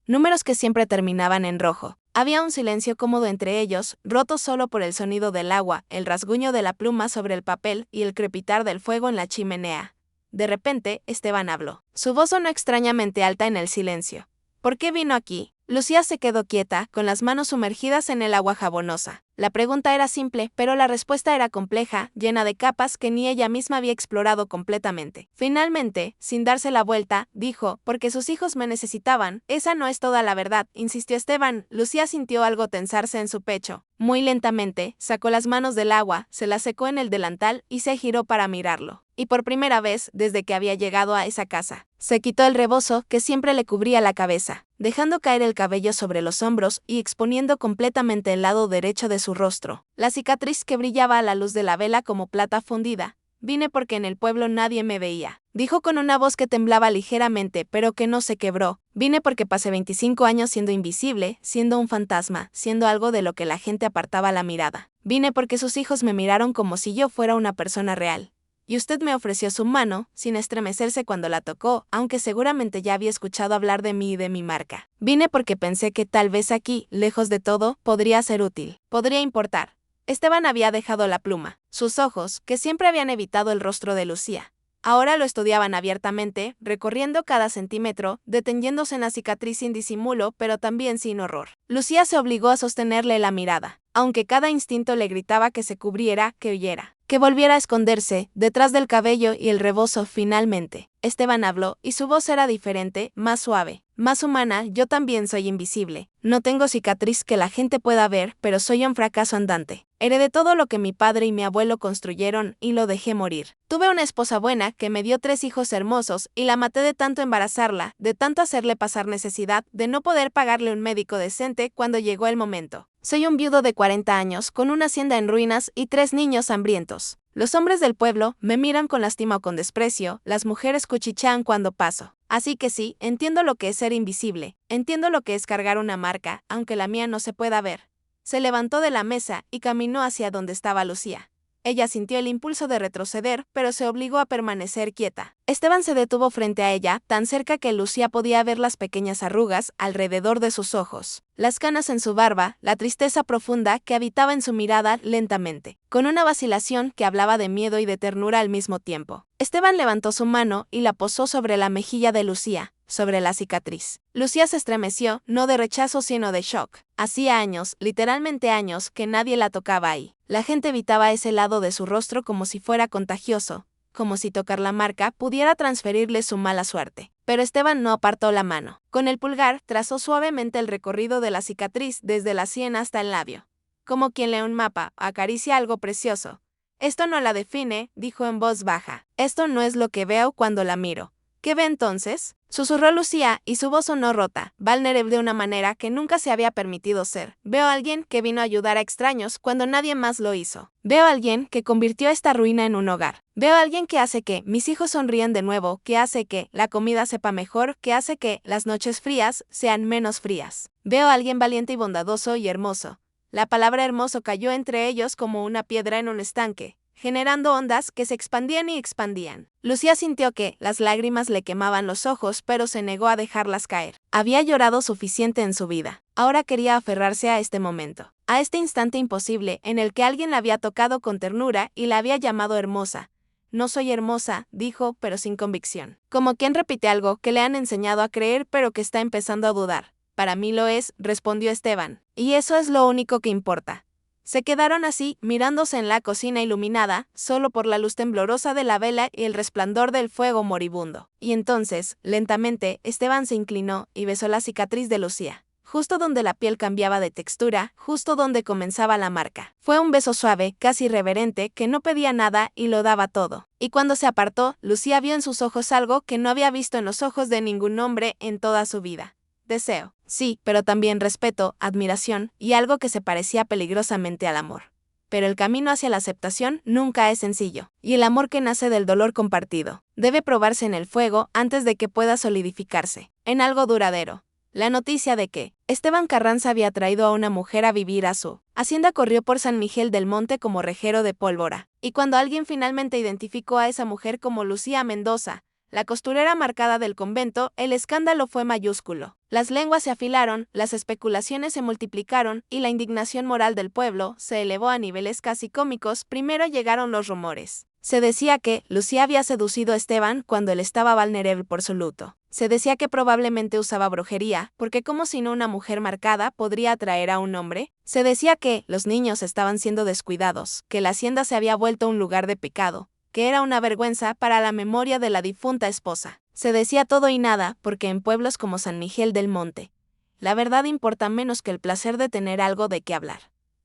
Números que siempre terminaban en rojo. Había un silencio cómodo entre ellos, roto solo por el sonido del agua, el rasguño de la pluma sobre el papel y el crepitar del fuego en la chimenea. De repente, Esteban habló. Su voz sonó extrañamente alta en el silencio. ¿Por qué vino aquí? Lucía se quedó quieta, con las manos sumergidas en el agua jabonosa. La pregunta era simple, pero la respuesta era compleja, llena de capas que ni ella misma había explorado completamente. Finalmente, sin darse la vuelta, dijo, porque sus hijos me necesitaban. Esa no es toda la verdad, insistió Esteban. Lucía sintió algo tensarse en su pecho. Muy lentamente, sacó las manos del agua, se las secó en el delantal y se giró para mirarlo. Y por primera vez, desde que había llegado a esa casa, se quitó el rebozo que siempre le cubría la cabeza, dejando caer el cabello sobre los hombros y exponiendo completamente el lado derecho de su rostro. La cicatriz que brillaba a la luz de la vela como plata fundida. Vine porque en el pueblo nadie me veía, dijo con una voz que temblaba ligeramente, pero que no se quebró. Vine porque pasé 25 años siendo invisible, siendo un fantasma, siendo algo de lo que la gente apartaba la mirada. Vine porque sus hijos me miraron como si yo fuera una persona real. Y usted me ofreció su mano, sin estremecerse cuando la tocó, aunque seguramente ya había escuchado hablar de mí y de mi marca. Vine porque pensé que tal vez aquí, lejos de todo, podría ser útil, podría importar. Esteban había dejado la pluma. Sus ojos, que siempre habían evitado el rostro de Lucía, ahora lo estudiaban abiertamente, recorriendo cada centímetro, deteniéndose en la cicatriz sin disimulo, pero también sin horror. Lucía se obligó a sostenerle la mirada, aunque cada instinto le gritaba que se cubriera, que huyera, que volviera a esconderse, detrás del cabello y el rebozo. Finalmente, Esteban habló, y su voz era diferente, más suave, más humana. Yo también soy invisible. No tengo cicatriz que la gente pueda ver, pero soy un fracaso andante. Heredé todo lo que mi padre y mi abuelo construyeron y lo dejé morir. Tuve una esposa buena que me dio 3 hijos hermosos y la maté de tanto embarazarla, de tanto hacerle pasar necesidad, de no poder pagarle un médico decente cuando llegó el momento. Soy un viudo de 40 años, con una hacienda en ruinas y 3 niños hambrientos. Los hombres del pueblo me miran con lástima o con desprecio, las mujeres cuchichean cuando paso. Así que sí, entiendo lo que es ser invisible, entiendo lo que es cargar una marca, aunque la mía no se pueda ver. Se levantó de la mesa y caminó hacia donde estaba Lucía. Ella sintió el impulso de retroceder, pero se obligó a permanecer quieta. Esteban se detuvo frente a ella, tan cerca que Lucía podía ver las pequeñas arrugas alrededor de sus ojos, las canas en su barba, la tristeza profunda que habitaba en su mirada lentamente, con una vacilación que hablaba de miedo y de ternura al mismo tiempo. Esteban levantó su mano y la posó sobre la mejilla de Lucía, sobre la cicatriz. Lucía se estremeció, no de rechazo sino de shock. Hacía años, literalmente años, que nadie la tocaba ahí. La gente evitaba ese lado de su rostro como si fuera contagioso, como si tocar la marca pudiera transferirle su mala suerte. Pero Esteban no apartó la mano. Con el pulgar trazó suavemente el recorrido de la cicatriz desde la sien hasta el labio. Como quien lee un mapa, acaricia algo precioso. Esto no la define, dijo en voz baja. Esto no es lo que veo cuando la miro. ¿Qué ve entonces? Susurró Lucía, y su voz sonó rota, vulnerable de una manera que nunca se había permitido ser. Veo a alguien que vino a ayudar a extraños cuando nadie más lo hizo. Veo a alguien que convirtió esta ruina en un hogar. Veo a alguien que hace que mis hijos sonríen de nuevo, que hace que la comida sepa mejor, que hace que las noches frías sean menos frías. Veo a alguien valiente y bondadoso y hermoso. La palabra hermoso cayó entre ellos como una piedra en un estanque. generando ondas que se expandían y expandían. Lucía sintió que las lágrimas le quemaban los ojos, pero se negó a dejarlas caer. Había llorado suficiente en su vida. Ahora quería aferrarse a este momento, a este instante imposible en el que alguien la había tocado con ternura y la había llamado hermosa. No soy hermosa, dijo, pero sin convicción. Como quien repite algo que le han enseñado a creer pero que está empezando a dudar. Para mí lo es, respondió Esteban. Y eso es lo único que importa. Se quedaron así, mirándose en la cocina iluminada, solo por la luz temblorosa de la vela y el resplandor del fuego moribundo. Y entonces, lentamente, Esteban se inclinó y besó la cicatriz de Lucía. Justo donde la piel cambiaba de textura, justo donde comenzaba la marca. Fue un beso suave, casi reverente, que no pedía nada y lo daba todo. Y cuando se apartó, Lucía vio en sus ojos algo que no había visto en los ojos de ningún hombre en toda su vida. Deseo, sí, pero también respeto, admiración y algo que se parecía peligrosamente al amor. Pero el camino hacia la aceptación nunca es sencillo, y el amor que nace del dolor compartido debe probarse en el fuego antes de que pueda solidificarse en algo duradero. La noticia de que Esteban Carranza había traído a una mujer a vivir a su hacienda corrió por San Miguel del Monte como rejero de pólvora, y cuando alguien finalmente identificó a esa mujer como Lucía Mendoza, la costurera marcada del convento, el escándalo fue mayúsculo. Las lenguas se afilaron, las especulaciones se multiplicaron y la indignación moral del pueblo se elevó a niveles casi cómicos. Primero llegaron los rumores. Se decía que Lucía había seducido a Esteban cuando él estaba vulnerable por su luto. Se decía que probablemente usaba brujería, porque como si no una mujer marcada podría atraer a un hombre. Se decía que los niños estaban siendo descuidados, que la hacienda se había vuelto un lugar de pecado, que era una vergüenza para la memoria de la difunta esposa. Se decía todo y nada, porque en pueblos como San Miguel del Monte, la verdad importa menos que el placer de tener algo de qué hablar.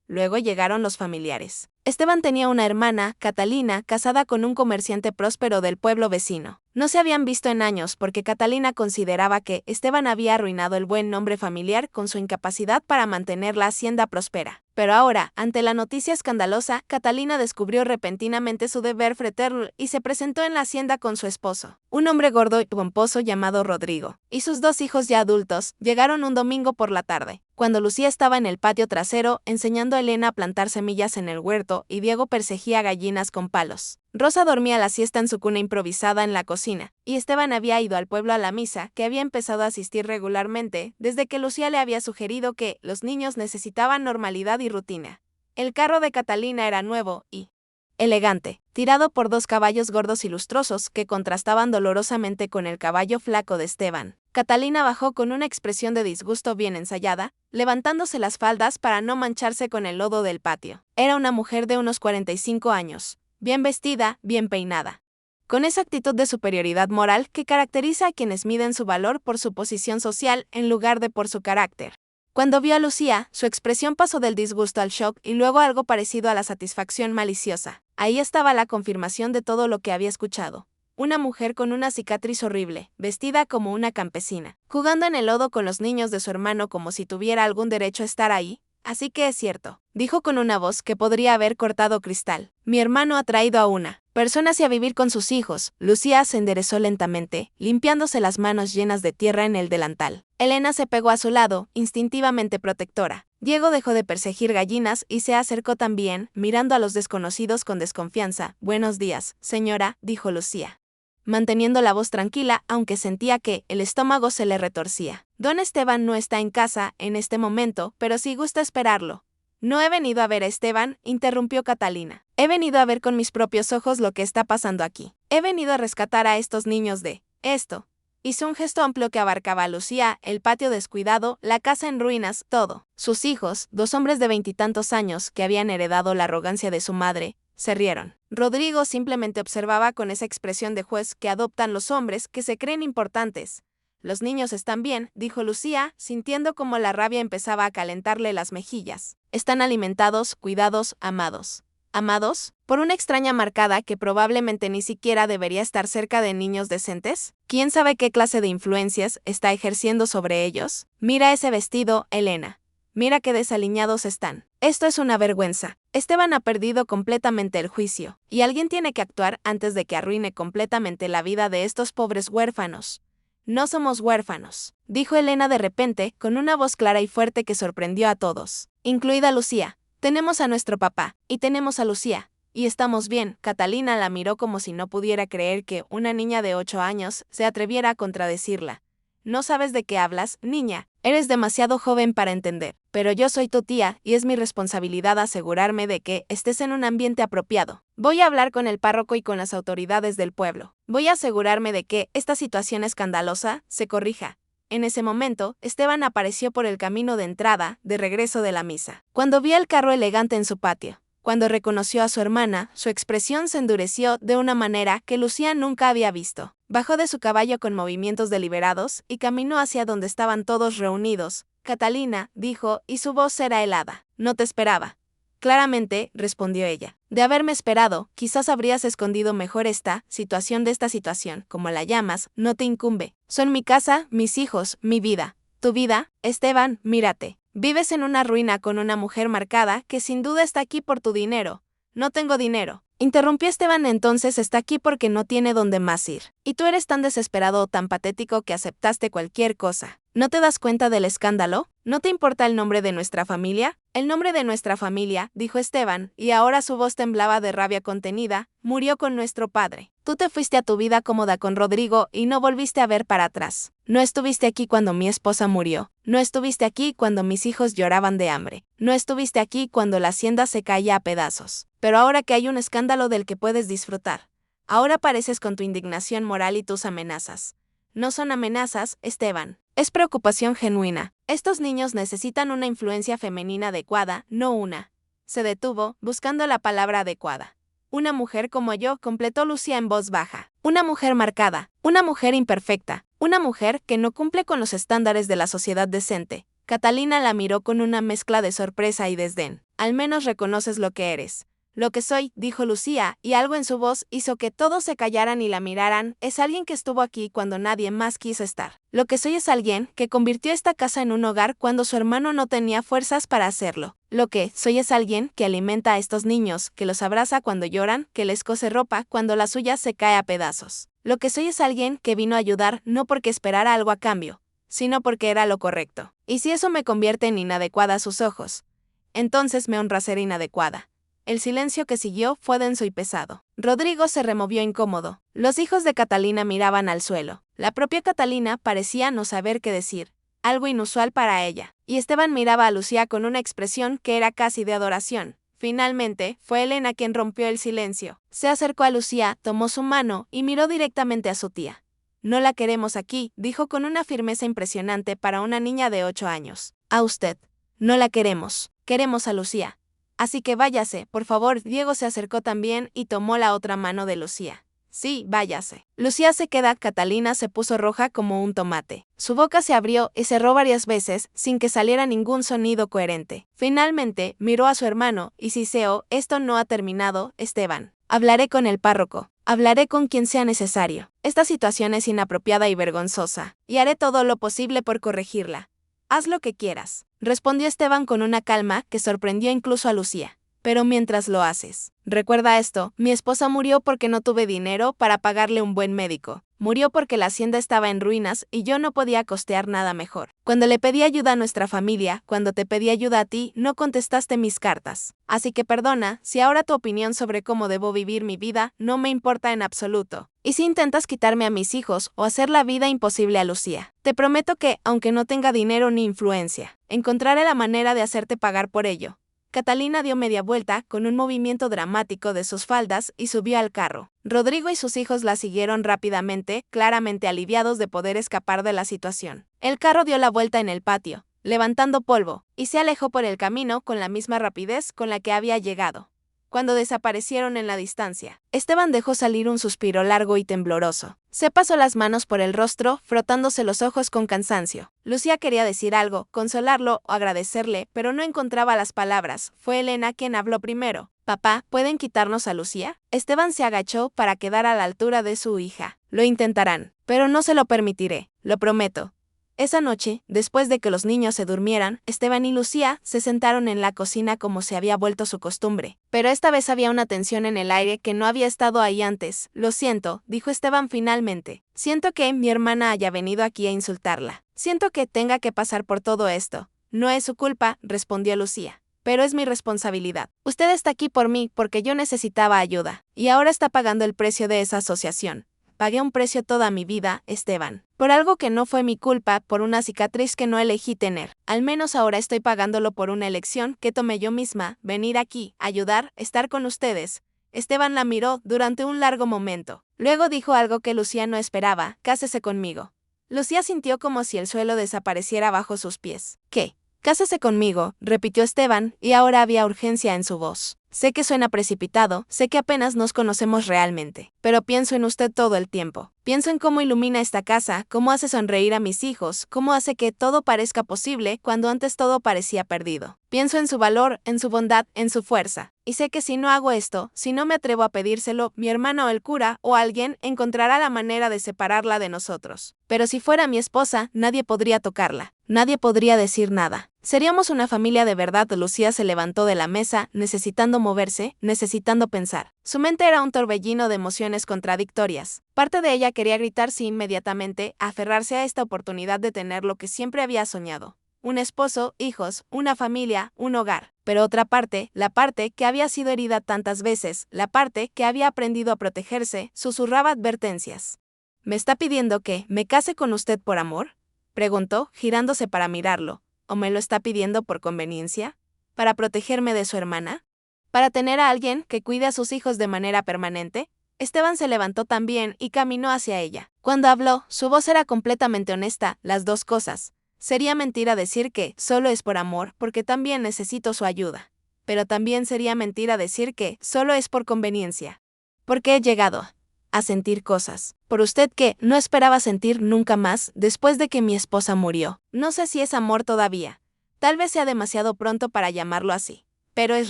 Luego llegaron los familiares. Esteban tenía una hermana, Catalina, casada con un comerciante próspero del pueblo vecino. No se habían visto en años porque Catalina consideraba que Esteban había arruinado el buen nombre familiar con su incapacidad para mantener la hacienda próspera. Pero ahora, ante la noticia escandalosa, Catalina descubrió repentinamente su deber fraterno y se presentó en la hacienda con su esposo, un hombre gordo y pomposo llamado Rodrigo, y sus 2 hijos ya adultos. Llegaron un domingo por la tarde, cuando Lucía estaba en el patio trasero enseñando a Elena a plantar semillas en el huerto y Diego perseguía gallinas con palos. Rosa dormía la siesta en su cuna improvisada en la cocina, y Esteban había ido al pueblo a la misa, que había empezado a asistir regularmente, desde que Lucía le había sugerido que los niños necesitaban normalidad y rutina. El carro de Catalina era nuevo y elegante, tirado por 2 caballos gordos y lustrosos que contrastaban dolorosamente con el caballo flaco de Esteban. Catalina bajó con una expresión de disgusto bien ensayada, levantándose las faldas para no mancharse con el lodo del patio. Era una mujer de unos 45 años. Bien vestida, bien peinada. Con esa actitud de superioridad moral que caracteriza a quienes miden su valor por su posición social en lugar de por su carácter. Cuando vio a Lucía, su expresión pasó del disgusto al shock y luego algo parecido a la satisfacción maliciosa. Ahí estaba la confirmación de todo lo que había escuchado. Una mujer con una cicatriz horrible, vestida como una campesina, jugando en el lodo con los niños de su hermano como si tuviera algún derecho a estar ahí. Así que es cierto, dijo con una voz que podría haber cortado cristal. Mi hermano ha traído a una persona hacia vivir con sus hijos. Lucía se enderezó lentamente, limpiándose las manos llenas de tierra en el delantal. Elena se pegó a su lado, instintivamente protectora. Diego dejó de perseguir gallinas y se acercó también, mirando a los desconocidos con desconfianza. Buenos días, señora, dijo Lucía, manteniendo la voz tranquila, aunque sentía que el estómago se le retorcía. Don Esteban no está en casa en este momento, pero si gusta esperarlo. No he venido a ver a Esteban, interrumpió Catalina. He venido a ver con mis propios ojos lo que está pasando aquí. He venido a rescatar a estos niños de esto. Hizo un gesto amplio que abarcaba a Lucía, el patio descuidado, la casa en ruinas, todo. Sus hijos, 2 hombres de 20 y tantos años que habían heredado la arrogancia de su madre, se rieron. Rodrigo simplemente observaba con esa expresión de juez que adoptan los hombres que se creen importantes. Los niños están bien, dijo Lucía, sintiendo como la rabia empezaba a calentarle las mejillas. Están alimentados, cuidados, amados. ¿Amados? ¿Por una extraña marcada que probablemente ni siquiera debería estar cerca de niños decentes? ¿Quién sabe qué clase de influencias está ejerciendo sobre ellos? Mira ese vestido, Elena. Mira qué desaliñados están. Esto es una vergüenza. Esteban ha perdido completamente el juicio, y alguien tiene que actuar antes de que arruine completamente la vida de estos pobres huérfanos. No somos huérfanos, dijo Elena de repente, con una voz clara y fuerte que sorprendió a todos, incluida Lucía. Tenemos a nuestro papá, y tenemos a Lucía, y estamos bien. Catalina la miró como si no pudiera creer que una niña de 8 años se atreviera a contradecirla. No sabes de qué hablas, niña. Eres demasiado joven para entender. Pero yo soy tu tía y es mi responsabilidad asegurarme de que estés en un ambiente apropiado. Voy a hablar con el párroco y con las autoridades del pueblo. Voy a asegurarme de que esta situación escandalosa se corrija. En ese momento, Esteban apareció por el camino de entrada, de regreso de la misa. Cuando vio el carro elegante en su patio, cuando reconoció a su hermana, su expresión se endureció de una manera que Lucía nunca había visto. Bajó de su caballo con movimientos deliberados y caminó hacia donde estaban todos reunidos. Catalina, dijo, y su voz era helada. No te esperaba. Claramente, respondió ella. De haberme esperado, quizás habrías escondido mejor esta situación, como la llamas, no te incumbe. Son mi casa, mis hijos, mi vida. Tu vida, Esteban, mírate. Vives en una ruina con una mujer marcada que sin duda está aquí por tu dinero. No tengo dinero. Interrumpió Esteban. Entonces está aquí porque no tiene dónde más ir. Y tú eres tan desesperado o tan patético que aceptaste cualquier cosa. ¿No te das cuenta del escándalo? ¿No te importa el nombre de nuestra familia? El nombre de nuestra familia, dijo Esteban, y ahora su voz temblaba de rabia contenida, murió con nuestro padre. Tú te fuiste a tu vida cómoda con Rodrigo y no volviste a ver para atrás. No estuviste aquí cuando mi esposa murió. No estuviste aquí cuando mis hijos lloraban de hambre. No estuviste aquí cuando la hacienda se caía a pedazos. Pero ahora que hay un escándalo del que puedes disfrutar, ahora apareces con tu indignación moral y tus amenazas. No son amenazas, Esteban. Es preocupación genuina. Estos niños necesitan una influencia femenina adecuada, no una. Se detuvo, buscando la palabra adecuada. Una mujer como yo, completó Lucía en voz baja. Una mujer marcada, una mujer imperfecta, una mujer que no cumple con los estándares de la sociedad decente. Catalina la miró con una mezcla de sorpresa y desdén. Al menos reconoces lo que eres. Lo que soy, dijo Lucía, y algo en su voz hizo que todos se callaran y la miraran, es alguien que estuvo aquí cuando nadie más quiso estar. Lo que soy es alguien que convirtió esta casa en un hogar cuando su hermano no tenía fuerzas para hacerlo. Lo que soy es alguien que alimenta a estos niños, que los abraza cuando lloran, que les cose ropa cuando la suya se cae a pedazos. Lo que soy es alguien que vino a ayudar no porque esperara algo a cambio, sino porque era lo correcto. Y si eso me convierte en inadecuada a sus ojos, entonces me honra ser inadecuada. El silencio que siguió fue denso y pesado. Rodrigo se removió incómodo. Los hijos de Catalina miraban al suelo. La propia Catalina parecía no saber qué decir, algo inusual para ella. Y Esteban miraba a Lucía con una expresión que era casi de adoración. Finalmente, fue Elena quien rompió el silencio. Se acercó a Lucía, tomó su mano y miró directamente a su tía. No la queremos aquí, dijo con una firmeza impresionante para una niña de 8 años. A usted. No la queremos. Queremos a Lucía. Así que váyase, por favor. Diego se acercó también y tomó la otra mano de Lucía. Sí, váyase. Lucía se queda. Catalina se puso roja como un tomate. Su boca se abrió y cerró varias veces sin que saliera ningún sonido coherente. Finalmente, miró a su hermano y siseó, esto no ha terminado, Esteban. Hablaré con el párroco. Hablaré con quien sea necesario. Esta situación es inapropiada y vergonzosa, y haré todo lo posible por corregirla. Haz lo que quieras, respondió Esteban con una calma que sorprendió incluso a Lucía. Pero mientras lo haces, recuerda esto, mi esposa murió porque no tuve dinero para pagarle un buen médico. Murió porque la hacienda estaba en ruinas y yo no podía costear nada mejor. Cuando le pedí ayuda a nuestra familia, cuando te pedí ayuda a ti, no contestaste mis cartas. Así que perdona, si ahora tu opinión sobre cómo debo vivir mi vida no me importa en absoluto. Y si intentas quitarme a mis hijos o hacer la vida imposible a Lucía, te prometo que, aunque no tenga dinero ni influencia, encontraré la manera de hacerte pagar por ello. Catalina dio media vuelta con un movimiento dramático de sus faldas y subió al carro. Rodrigo y sus hijos la siguieron rápidamente, claramente aliviados de poder escapar de la situación. El carro dio la vuelta en el patio, levantando polvo, y se alejó por el camino con la misma rapidez con la que había llegado. Cuando desaparecieron en la distancia, Esteban dejó salir un suspiro largo y tembloroso. Se pasó las manos por el rostro, frotándose los ojos con cansancio. Lucía quería decir algo, consolarlo o agradecerle, pero no encontraba las palabras. Fue Elena quien habló primero. «Papá, ¿pueden quitarnos a Lucía?» Esteban se agachó para quedar a la altura de su hija. «Lo intentarán, pero no se lo permitiré, lo prometo». Esa noche, después de que los niños se durmieran, Esteban y Lucía se sentaron en la cocina como se había vuelto su costumbre. Pero esta vez había una tensión en el aire que no había estado ahí antes. «Lo siento», dijo Esteban finalmente. «Siento que mi hermana haya venido aquí a insultarla. Siento que tenga que pasar por todo esto. No es su culpa», respondió Lucía. pero es mi responsabilidad. Usted está aquí por mí porque yo necesitaba ayuda, y ahora está pagando el precio de esa asociación. Pagué un precio toda mi vida, Esteban, por algo que no fue mi culpa, por una cicatriz que no elegí tener. Al menos ahora estoy pagándolo por una elección que tomé yo misma, venir aquí, ayudar, estar con ustedes. Esteban la miró durante un largo momento. Luego dijo algo que Lucía no esperaba: cásese conmigo. Lucía sintió como si el suelo desapareciera bajo sus pies. ¿Qué? Cásese conmigo, repitió Esteban, y ahora había urgencia en su voz. Sé que suena precipitado, sé que apenas nos conocemos realmente, pero pienso en usted todo el tiempo. Pienso en cómo ilumina esta casa, cómo hace sonreír a mis hijos, cómo hace que todo parezca posible cuando antes todo parecía perdido. Pienso en su valor, en su bondad, en su fuerza. Y sé que si no hago esto, si no me atrevo a pedírselo, mi hermano o el cura o alguien encontrará la manera de separarla de nosotros. Pero si fuera mi esposa, nadie podría tocarla. Nadie podría decir nada. Seríamos una familia de verdad. Lucía se levantó de la mesa, necesitando moverse, necesitando pensar. Su mente era un torbellino de emociones contradictorias. Parte de ella quería gritar sí inmediatamente, aferrarse a esta oportunidad de tener lo que siempre había soñado: un esposo, hijos, una familia, un hogar. Pero otra parte, la parte que había sido herida tantas veces, la parte que había aprendido a protegerse, susurraba advertencias. ¿Me está pidiendo que me case con usted por amor?, preguntó, girándose para mirarlo. ¿O me lo está pidiendo por conveniencia? ¿Para protegerme de su hermana? ¿Para tener a alguien que cuide a sus hijos de manera permanente? Esteban se levantó también y caminó hacia ella. Cuando habló, su voz era completamente honesta, las dos cosas. Sería mentira decir que solo es por amor, porque también necesito su ayuda. Pero también sería mentira decir que solo es por conveniencia. Porque he llegado a sentir cosas por usted que no esperaba sentir nunca más después de que mi esposa murió. No sé si es amor todavía. Tal vez sea demasiado pronto para llamarlo así. Pero es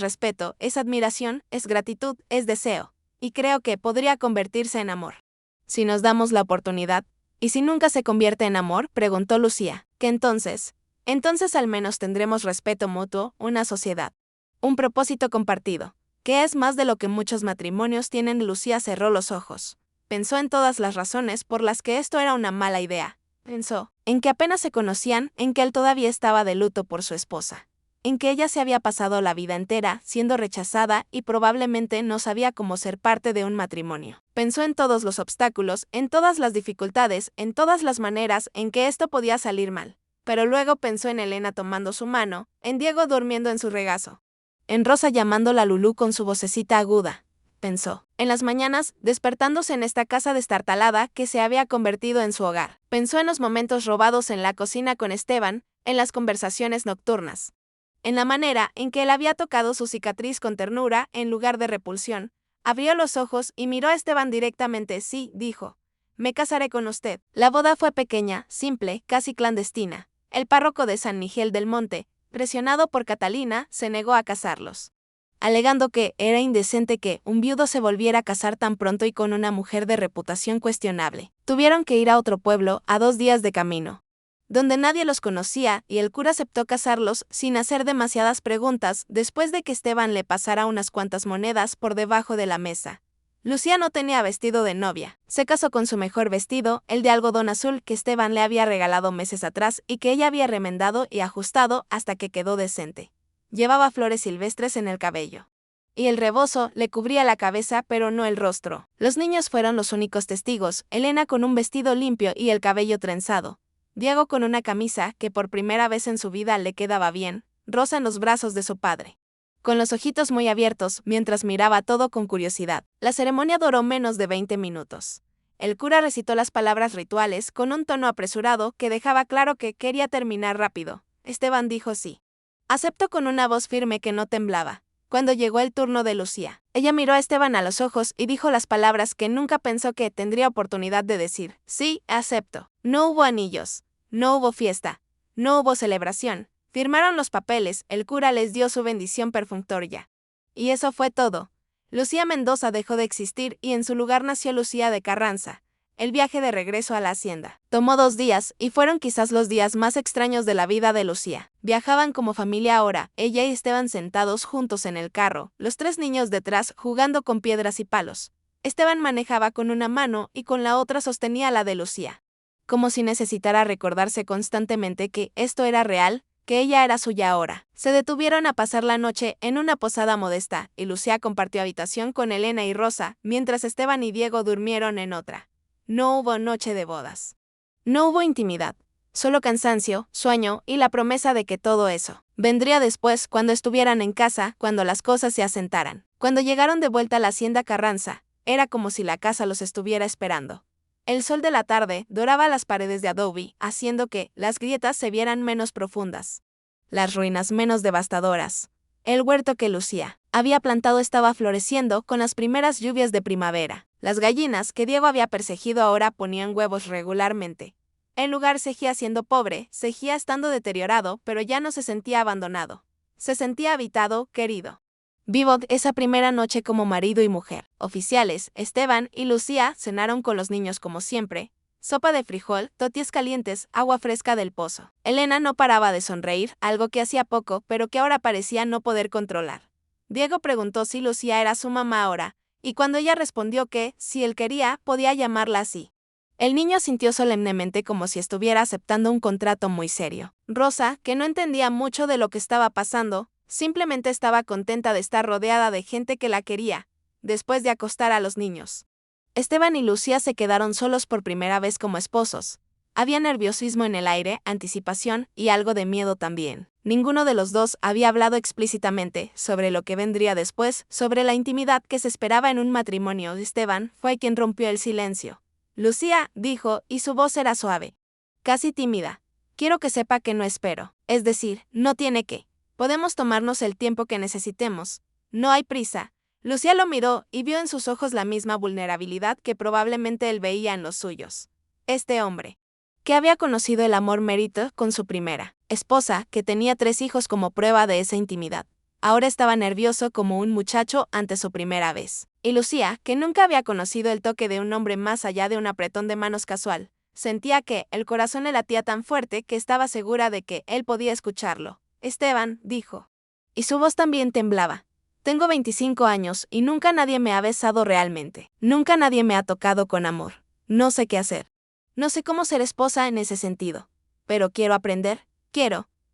respeto, es admiración, es gratitud, es deseo. Y creo que podría convertirse en amor. Si nos damos la oportunidad. ¿Y si nunca se convierte en amor?, preguntó Lucía. ¿Qué entonces? Entonces al menos tendremos respeto mutuo, una sociedad. Un propósito compartido. Que es más de lo que muchos matrimonios tienen. Lucía cerró los ojos. Pensó en todas las razones por las que esto era una mala idea. Pensó en que apenas se conocían, en que él todavía estaba de luto por su esposa, en que ella se había pasado la vida entera siendo rechazada y probablemente no sabía cómo ser parte de un matrimonio. Pensó en todos los obstáculos, en todas las dificultades, en todas las maneras en que esto podía salir mal. Pero luego pensó en Elena tomando su mano, en Diego durmiendo en su regazo, en Rosa llamándola Lulú con su vocecita aguda. Pensó en las mañanas, despertándose en esta casa destartalada que se había convertido en su hogar. Pensó en los momentos robados en la cocina con Esteban, en las conversaciones nocturnas, en la manera en que él había tocado su cicatriz con ternura en lugar de repulsión. Abrió los ojos y miró a Esteban directamente. Sí, dijo. Me casaré con usted. La boda fue pequeña, simple, casi clandestina. El párroco de San Miguel del Monte, presionado por Catalina, se negó a casarlos, alegando que era indecente que un viudo se volviera a casar tan pronto y con una mujer de reputación cuestionable. Tuvieron que ir a otro pueblo, a 2 días de camino, donde nadie los conocía, y el cura aceptó casarlos sin hacer demasiadas preguntas después de que Esteban le pasara unas cuantas monedas por debajo de la mesa. Lucía no tenía vestido de novia. Se casó con su mejor vestido, el de algodón azul que Esteban le había regalado meses atrás y que ella había remendado y ajustado hasta que quedó decente. Llevaba flores silvestres en el cabello, y el rebozo le cubría la cabeza pero no el rostro. Los niños fueron los únicos testigos: Elena con un vestido limpio y el cabello trenzado, Diego con una camisa que por primera vez en su vida le quedaba bien, Rosa en los brazos de su padre, con los ojitos muy abiertos mientras miraba todo con curiosidad. La ceremonia duró menos de 20 minutos. El cura recitó las palabras rituales con un tono apresurado que dejaba claro que quería terminar rápido. Esteban dijo sí. Aceptó con una voz firme que no temblaba. Cuando llegó el turno de Lucía, ella miró a Esteban a los ojos y dijo las palabras que nunca pensó que tendría oportunidad de decir. Sí, acepto. No hubo anillos, no hubo fiesta, no hubo celebración. Firmaron los papeles, el cura les dio su bendición perfunctoria. Y eso fue todo. Lucía Mendoza dejó de existir y en su lugar nació Lucía de Carranza. El viaje de regreso a la hacienda tomó 2 días y fueron quizás los días más extraños de la vida de Lucía. Viajaban como familia ahora, ella y Esteban sentados juntos en el carro, los 3 niños detrás jugando con piedras y palos. Esteban manejaba con una mano y con la otra sostenía la de Lucía, como si necesitara recordarse constantemente que esto era real. que ella era suya ahora. Se detuvieron a pasar la noche en una posada modesta, y Lucía compartió habitación con Elena y Rosa, mientras Esteban y Diego durmieron en otra. No hubo noche de bodas. No hubo intimidad. Solo cansancio, sueño y la promesa de que todo eso vendría después cuando estuvieran en casa, cuando las cosas se asentaran. Cuando llegaron de vuelta a la hacienda Carranza, era como si la casa los estuviera esperando. El sol de la tarde doraba las paredes de adobe, haciendo que las grietas se vieran menos profundas, las ruinas menos devastadoras. El huerto que Lucía había plantado estaba floreciendo con las primeras lluvias de primavera. Las gallinas que Diego había perseguido ahora ponían huevos regularmente. El lugar seguía siendo pobre, seguía estando deteriorado, pero ya no se sentía abandonado. Se sentía habitado, querido. Vivo esa primera noche como marido y mujer. Oficiales, Esteban y Lucía cenaron con los niños como siempre. Sopa de frijol, toties calientes, agua fresca del pozo. Elena no paraba de sonreír, algo que hacía poco, pero que ahora parecía no poder controlar. Diego preguntó si Lucía era su mamá ahora, y cuando ella respondió que, si él quería, podía llamarla así. El niño sintió solemnemente como si estuviera aceptando un contrato muy serio. Rosa, que no entendía mucho de lo que estaba pasando, simplemente estaba contenta de estar rodeada de gente que la quería, después de acostar a los niños. Esteban y Lucía se quedaron solos por primera vez como esposos. Había nerviosismo en el aire, anticipación y algo de miedo también. Ninguno de los dos había hablado explícitamente sobre lo que vendría después, sobre la intimidad que se esperaba en un matrimonio. Esteban fue quien rompió el silencio. Lucía, dijo, y su voz era suave, casi tímida. Quiero que sepa que no espero. Es decir, no tiene que. Podemos tomarnos el tiempo que necesitemos. No hay prisa. Lucía lo miró y vio en sus ojos la misma vulnerabilidad que probablemente él veía en los suyos. Este hombre, que había conocido el amor mérito con su primera esposa, que tenía 3 hijos como prueba de esa intimidad, ahora estaba nervioso como un muchacho ante su primera vez. Y Lucía, que nunca había conocido el toque de un hombre más allá de un apretón de manos casual, sentía que el corazón le latía tan fuerte que estaba segura de que él podía escucharlo. Esteban, dijo. Y su voz también temblaba. Tengo 25 años y nunca nadie me ha besado realmente. Nunca nadie me ha tocado con amor. No sé qué hacer. No sé cómo ser esposa en ese sentido. Pero quiero aprender.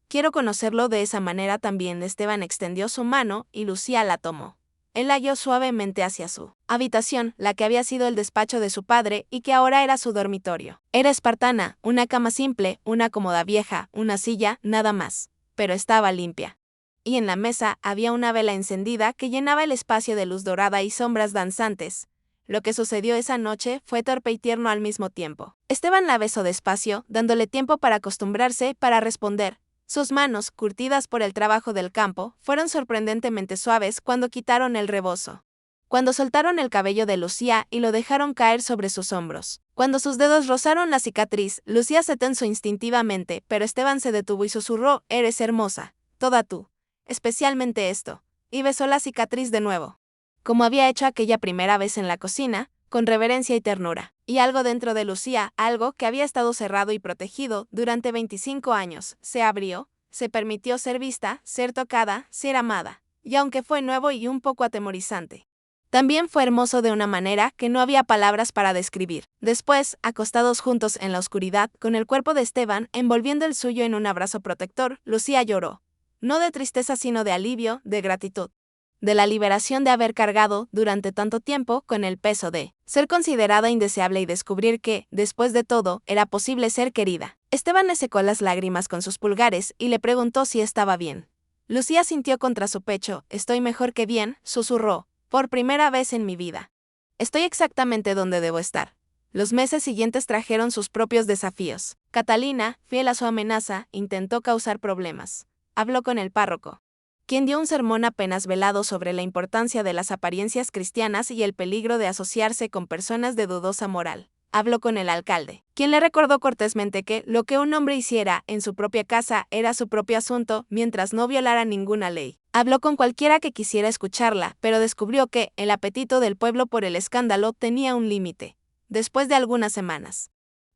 Quiero conocerlo de esa manera también. Esteban extendió su mano y Lucía la tomó. Él la guió suavemente hacia su habitación, la que había sido el despacho de su padre y que ahora era su dormitorio. Era espartana, una cama simple, una cómoda vieja, una silla, nada más. Pero estaba limpia. Y en la mesa había una vela encendida que llenaba el espacio de luz dorada y sombras danzantes. Lo que sucedió esa noche fue torpe y tierno al mismo tiempo. Esteban la besó despacio, dándole tiempo para acostumbrarse, para responder. Sus manos, curtidas por el trabajo del campo, fueron sorprendentemente suaves cuando quitaron el rebozo. Cuando soltaron el cabello de Lucía y lo dejaron caer sobre sus hombros. Cuando sus dedos rozaron la cicatriz, Lucía se tensó instintivamente, pero Esteban se detuvo y susurró, «Eres hermosa, toda tú. Especialmente esto». Y besó la cicatriz de nuevo. Como había hecho aquella primera vez en la cocina, con reverencia y ternura. Y algo dentro de Lucía, algo que había estado cerrado y protegido durante 25 años, se abrió, se permitió ser vista, ser tocada, ser amada. Y aunque fue nuevo y un poco atemorizante, también fue hermoso de una manera que no había palabras para describir. Después, acostados juntos en la oscuridad, con el cuerpo de Esteban envolviendo el suyo en un abrazo protector, Lucía lloró. No de tristeza sino de alivio, de gratitud. De la liberación de haber cargado, durante tanto tiempo, con el peso de ser considerada indeseable y descubrir que, después de todo, era posible ser querida. Esteban le secó las lágrimas con sus pulgares y le preguntó si estaba bien. Lucía sintió contra su pecho, «Estoy mejor que bien», susurró, «por primera vez en mi vida. Estoy exactamente donde debo estar». Los meses siguientes trajeron sus propios desafíos. Catalina, fiel a su amenaza, intentó causar problemas. Habló con el párroco, quien dio un sermón apenas velado sobre la importancia de las apariencias cristianas y el peligro de asociarse con personas de dudosa moral. Habló con el alcalde, quien le recordó cortésmente que lo que un hombre hiciera en su propia casa era su propio asunto mientras no violara ninguna ley. Habló con cualquiera que quisiera escucharla, pero descubrió que el apetito del pueblo por el escándalo tenía un límite. Después de algunas semanas,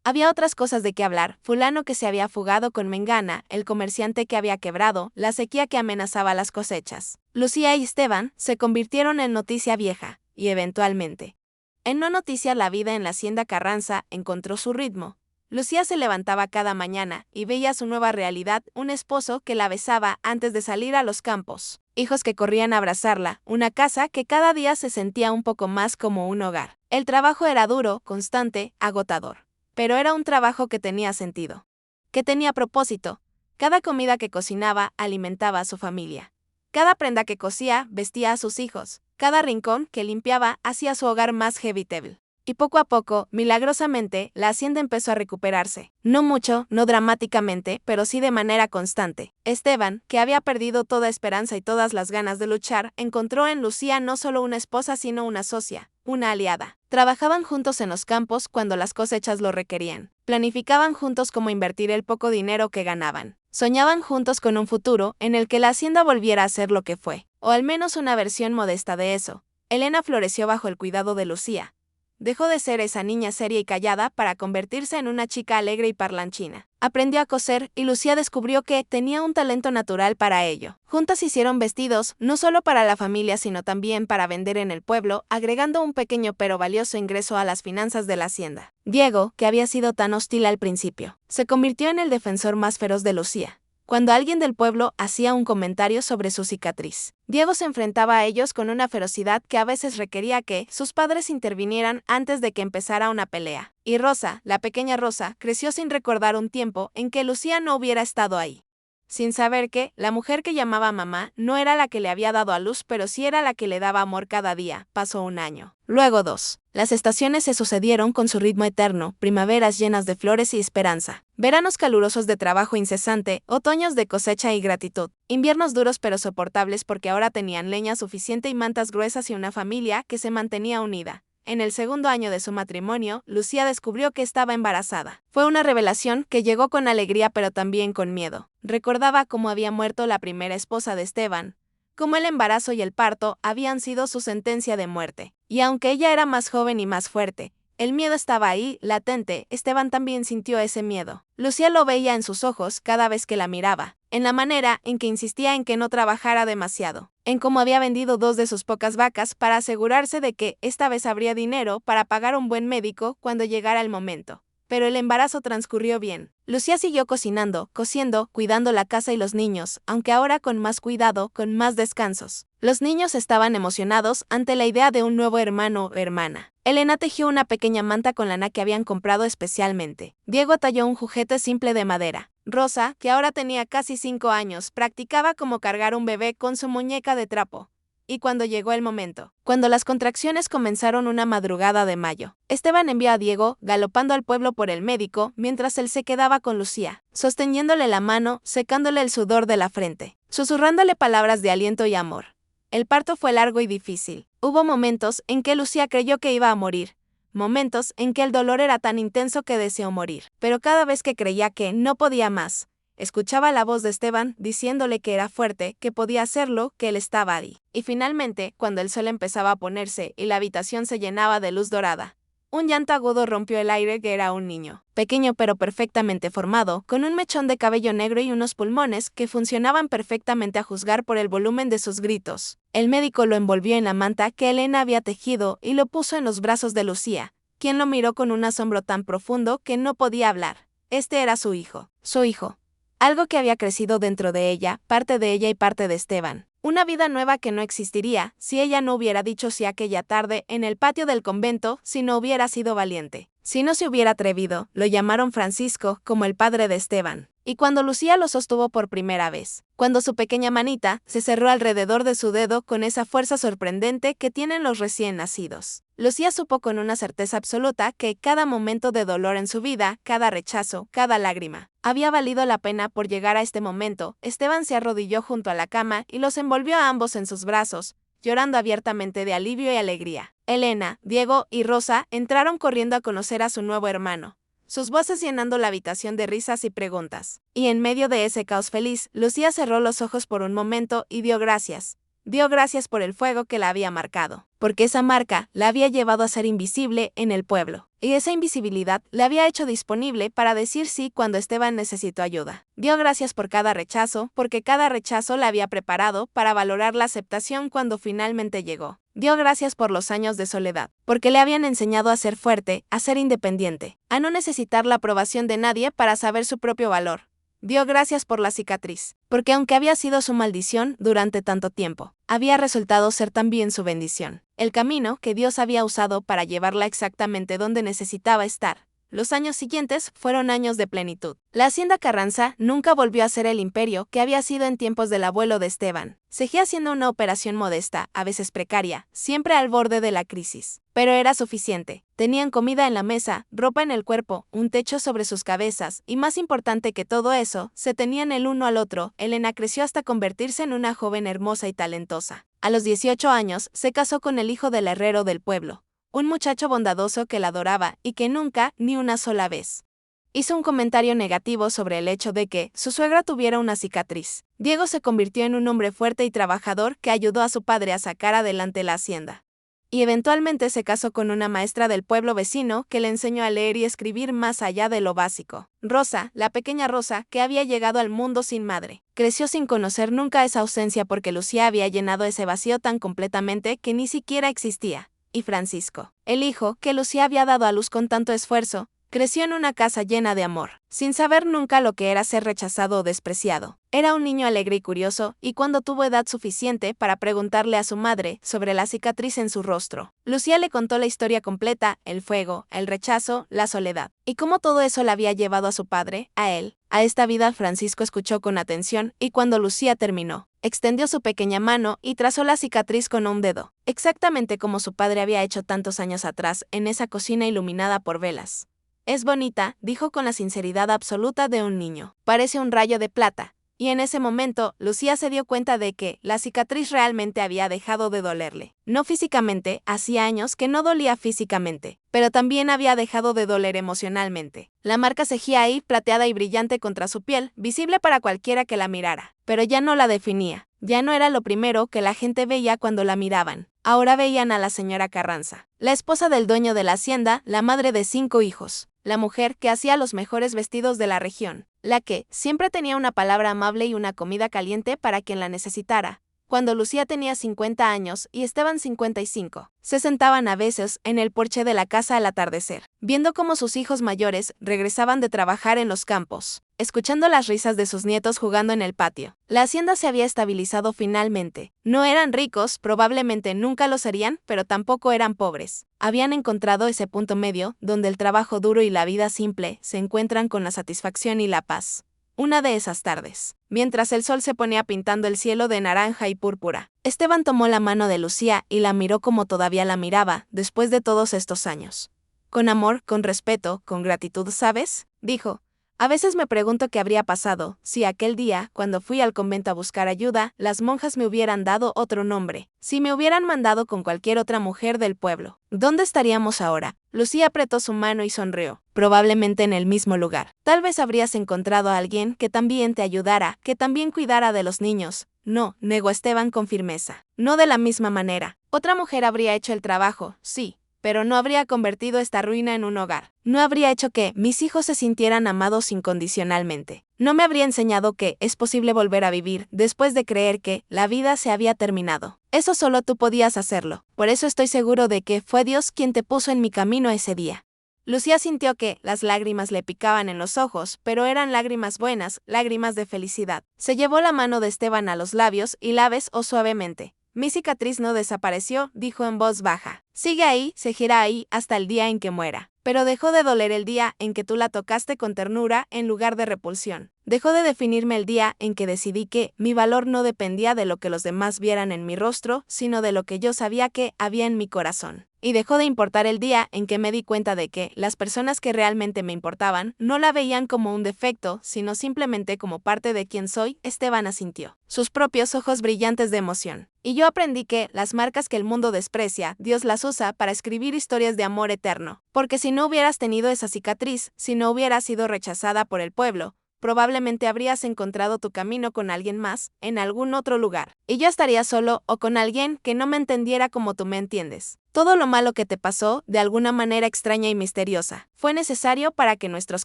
había otras cosas de qué hablar: fulano que se había fugado con mengana, el comerciante que había quebrado, la sequía que amenazaba las cosechas. Lucía y Esteban se convirtieron en noticia vieja, y eventualmente, en no noticia. La vida en la hacienda Carranza encontró su ritmo. Lucía se levantaba cada mañana y veía su nueva realidad, un esposo que la besaba antes de salir a los campos, hijos que corrían a abrazarla, una casa que cada día se sentía un poco más como un hogar. El trabajo era duro, constante, agotador, pero era un trabajo que tenía sentido, que tenía propósito. Cada comida que cocinaba alimentaba a su familia. Cada prenda que cosía vestía a sus hijos. Cada rincón que limpiaba hacía su hogar más habitable. Y poco a poco, milagrosamente, la hacienda empezó a recuperarse. No mucho, no dramáticamente, pero sí de manera constante. Esteban, que había perdido toda esperanza y todas las ganas de luchar, encontró en Lucía no solo una esposa sino una socia, una aliada. Trabajaban juntos en los campos cuando las cosechas lo requerían. Planificaban juntos cómo invertir el poco dinero que ganaban. Soñaban juntos con un futuro en el que la hacienda volviera a ser lo que fue, o al menos una versión modesta de eso. Elena floreció bajo el cuidado de Lucía. Dejó de ser esa niña seria y callada para convertirse en una chica alegre y parlanchina. Aprendió a coser y Lucía descubrió que tenía un talento natural para ello. Juntas hicieron vestidos, no solo para la familia sino también para vender en el pueblo, agregando un pequeño pero valioso ingreso a las finanzas de la hacienda. Diego, que había sido tan hostil al principio, se convirtió en el defensor más feroz de Lucía. Cuando alguien del pueblo hacía un comentario sobre su cicatriz, Diego se enfrentaba a ellos con una ferocidad que a veces requería que sus padres intervinieran antes de que empezara una pelea. Y Rosa, la pequeña Rosa, creció sin recordar un tiempo en que Lucía no hubiera estado ahí. Sin saber que, la mujer que llamaba mamá no era la que le había dado a luz, pero sí era la que le daba amor cada día. Pasó un año. Luego 2. Las estaciones se sucedieron con su ritmo eterno, primaveras llenas de flores y esperanza, veranos calurosos de trabajo incesante, otoños de cosecha y gratitud, inviernos duros pero soportables porque ahora tenían leña suficiente y mantas gruesas y una familia que se mantenía unida. En el segundo año de su matrimonio, Lucía descubrió que estaba embarazada. Fue una revelación que llegó con alegría pero también con miedo. Recordaba cómo había muerto la primera esposa de Esteban, cómo el embarazo y el parto habían sido su sentencia de muerte. Y aunque ella era más joven y más fuerte, el miedo estaba ahí, latente. Esteban también sintió ese miedo. Lucía lo veía en sus ojos cada vez que la miraba, en la manera en que insistía en que no trabajara demasiado, en cómo había vendido 2 de sus pocas vacas para asegurarse de que esta vez habría dinero para pagar un buen médico cuando llegara el momento. Pero el embarazo transcurrió bien. Lucía siguió cocinando, cosiendo, cuidando la casa y los niños, aunque ahora con más cuidado, con más descansos. Los niños estaban emocionados ante la idea de un nuevo hermano o hermana. Elena tejió una pequeña manta con lana que habían comprado especialmente. Diego talló un juguete simple de madera. Rosa, que ahora tenía casi 5 años, practicaba cómo cargar un bebé con su muñeca de trapo. Y cuando llegó el momento, cuando las contracciones comenzaron una madrugada de mayo, Esteban envió a Diego, galopando al pueblo por el médico, mientras él se quedaba con Lucía, sosteniéndole la mano, secándole el sudor de la frente, susurrándole palabras de aliento y amor. El parto fue largo y difícil. Hubo momentos en que Lucía creyó que iba a morir, momentos en que el dolor era tan intenso que deseó morir, pero cada vez que creía que no podía más, escuchaba la voz de Esteban diciéndole que era fuerte, que podía hacerlo, que él estaba ahí. Y finalmente, cuando el sol empezaba a ponerse y la habitación se llenaba de luz dorada, un llanto agudo rompió el aire que era un niño, pequeño pero perfectamente formado, con un mechón de cabello negro y unos pulmones que funcionaban perfectamente a juzgar por el volumen de sus gritos. El médico lo envolvió en la manta que Elena había tejido y lo puso en los brazos de Lucía, quien lo miró con un asombro tan profundo que no podía hablar. Este era su hijo. Su hijo. Algo que había crecido dentro de ella, parte de ella y parte de Esteban. Una vida nueva que no existiría si ella no hubiera dicho sí aquella tarde en el patio del convento, si no hubiera sido valiente. Si no se hubiera atrevido, lo llamaron Francisco, como el padre de Esteban. Y cuando Lucía lo sostuvo por primera vez, cuando su pequeña manita se cerró alrededor de su dedo con esa fuerza sorprendente que tienen los recién nacidos, Lucía supo con una certeza absoluta que cada momento de dolor en su vida, cada rechazo, cada lágrima, había valido la pena por llegar a este momento. Esteban se arrodilló junto a la cama y los envolvió a ambos en sus brazos, llorando abiertamente de alivio y alegría. Elena, Diego y Rosa entraron corriendo a conocer a su nuevo hermano, sus voces llenando la habitación de risas y preguntas. Y en medio de ese caos feliz, Lucía cerró los ojos por un momento y dio gracias. Dio gracias por el fuego que la había marcado. porque esa marca la había llevado a ser invisible en el pueblo. Y esa invisibilidad le había hecho disponible para decir sí cuando Esteban necesitó ayuda. Dio gracias por cada rechazo, porque cada rechazo la había preparado para valorar la aceptación cuando finalmente llegó. Dio gracias por los años de soledad, porque le habían enseñado a ser fuerte, a ser independiente, a no necesitar la aprobación de nadie para saber su propio valor. Dio gracias por la cicatriz, porque aunque había sido su maldición durante tanto tiempo, había resultado ser también su bendición. El camino que Dios había usado para llevarla exactamente donde necesitaba estar. Los años siguientes fueron años de plenitud. La hacienda Carranza nunca volvió a ser el imperio que había sido en tiempos del abuelo de Esteban. Seguía siendo una operación modesta, a veces precaria, siempre al borde de la crisis. Pero era suficiente. Tenían comida en la mesa, ropa en el cuerpo, un techo sobre sus cabezas, y más importante que todo eso, se tenían el uno al otro. Elena creció hasta convertirse en una joven hermosa y talentosa. A los 18 años, se casó con el hijo del herrero del pueblo. Un muchacho bondadoso que la adoraba y que nunca, ni una sola vez, hizo un comentario negativo sobre el hecho de que su suegra tuviera una cicatriz. Diego se convirtió en un hombre fuerte y trabajador que ayudó a su padre a sacar adelante la hacienda. Y eventualmente se casó con una maestra del pueblo vecino que le enseñó a leer y escribir más allá de lo básico. Rosa, la pequeña Rosa, que había llegado al mundo sin madre, creció sin conocer nunca esa ausencia porque Lucía había llenado ese vacío tan completamente que ni siquiera existía. Y Francisco, el hijo que Lucía había dado a luz con tanto esfuerzo, creció en una casa llena de amor, sin saber nunca lo que era ser rechazado o despreciado. Era un niño alegre y curioso, y cuando tuvo edad suficiente para preguntarle a su madre sobre la cicatriz en su rostro, Lucía le contó la historia completa, el fuego, el rechazo, la soledad, y cómo todo eso la había llevado a su padre, a él, a esta vida. Francisco escuchó con atención, y cuando Lucía terminó, extendió su pequeña mano y trazó la cicatriz con un dedo, exactamente como su padre había hecho tantos años atrás en esa cocina iluminada por velas. Es bonita, dijo con la sinceridad absoluta de un niño. Parece un rayo de plata. Y en ese momento, Lucía se dio cuenta de que la cicatriz realmente había dejado de dolerle. No físicamente, hacía años que no dolía físicamente, pero también había dejado de doler emocionalmente. La marca seguía ahí, plateada y brillante contra su piel, visible para cualquiera que la mirara, pero ya no la definía. Ya no era lo primero que la gente veía cuando la miraban. Ahora veían a la señora Carranza, la esposa del dueño de la hacienda, la madre de 5 hijos, la mujer que hacía los mejores vestidos de la región, la que siempre tenía una palabra amable y una comida caliente para quien la necesitara. Cuando Lucía tenía 50 años y Esteban 55, se sentaban a veces en el porche de la casa al atardecer, viendo cómo sus hijos mayores regresaban de trabajar en los campos, escuchando las risas de sus nietos jugando en el patio. La hacienda se había estabilizado finalmente. No eran ricos, probablemente nunca lo serían, pero tampoco eran pobres. Habían encontrado ese punto medio donde el trabajo duro y la vida simple se encuentran con la satisfacción y la paz. Una de esas tardes, mientras el sol se ponía pintando el cielo de naranja y púrpura, Esteban tomó la mano de Lucía y la miró como todavía la miraba después de todos estos años. Con amor, con respeto, con gratitud, ¿sabes?, dijo. A veces me pregunto qué habría pasado si aquel día, cuando fui al convento a buscar ayuda, las monjas me hubieran dado otro nombre, si me hubieran mandado con cualquier otra mujer del pueblo. ¿Dónde estaríamos ahora? Lucía apretó su mano y sonrió. Probablemente en el mismo lugar. Tal vez habrías encontrado a alguien que también te ayudara, que también cuidara de los niños. No, negó Esteban con firmeza. No de la misma manera. Otra mujer habría hecho el trabajo, sí, pero no habría convertido esta ruina en un hogar. No habría hecho que mis hijos se sintieran amados incondicionalmente. No me habría enseñado que es posible volver a vivir después de creer que la vida se había terminado. Eso solo tú podías hacerlo. Por eso estoy seguro de que fue Dios quien te puso en mi camino ese día. Lucía sintió que las lágrimas le picaban en los ojos, pero eran lágrimas buenas, lágrimas de felicidad. Se llevó la mano de Esteban a los labios y la besó suavemente. Mi cicatriz no desapareció, dijo en voz baja. Sigue ahí, seguirá ahí hasta el día en que muera. Pero dejó de doler el día en que tú la tocaste con ternura en lugar de repulsión. Dejó de definirme el día en que decidí que mi valor no dependía de lo que los demás vieran en mi rostro, sino de lo que yo sabía que había en mi corazón. Y dejó de importar el día en que me di cuenta de que las personas que realmente me importaban no la veían como un defecto, sino simplemente como parte de quien soy. Esteban asintió, sus propios ojos brillantes de emoción. Y yo aprendí que las marcas que el mundo desprecia, Dios las usa para escribir historias de amor eterno. Porque si no hubieras tenido esa cicatriz, si no hubieras sido rechazada por el pueblo, probablemente habrías encontrado tu camino con alguien más, en algún otro lugar. Y yo estaría solo o con alguien que no me entendiera como tú me entiendes. Todo lo malo que te pasó, de alguna manera extraña y misteriosa, fue necesario para que nuestros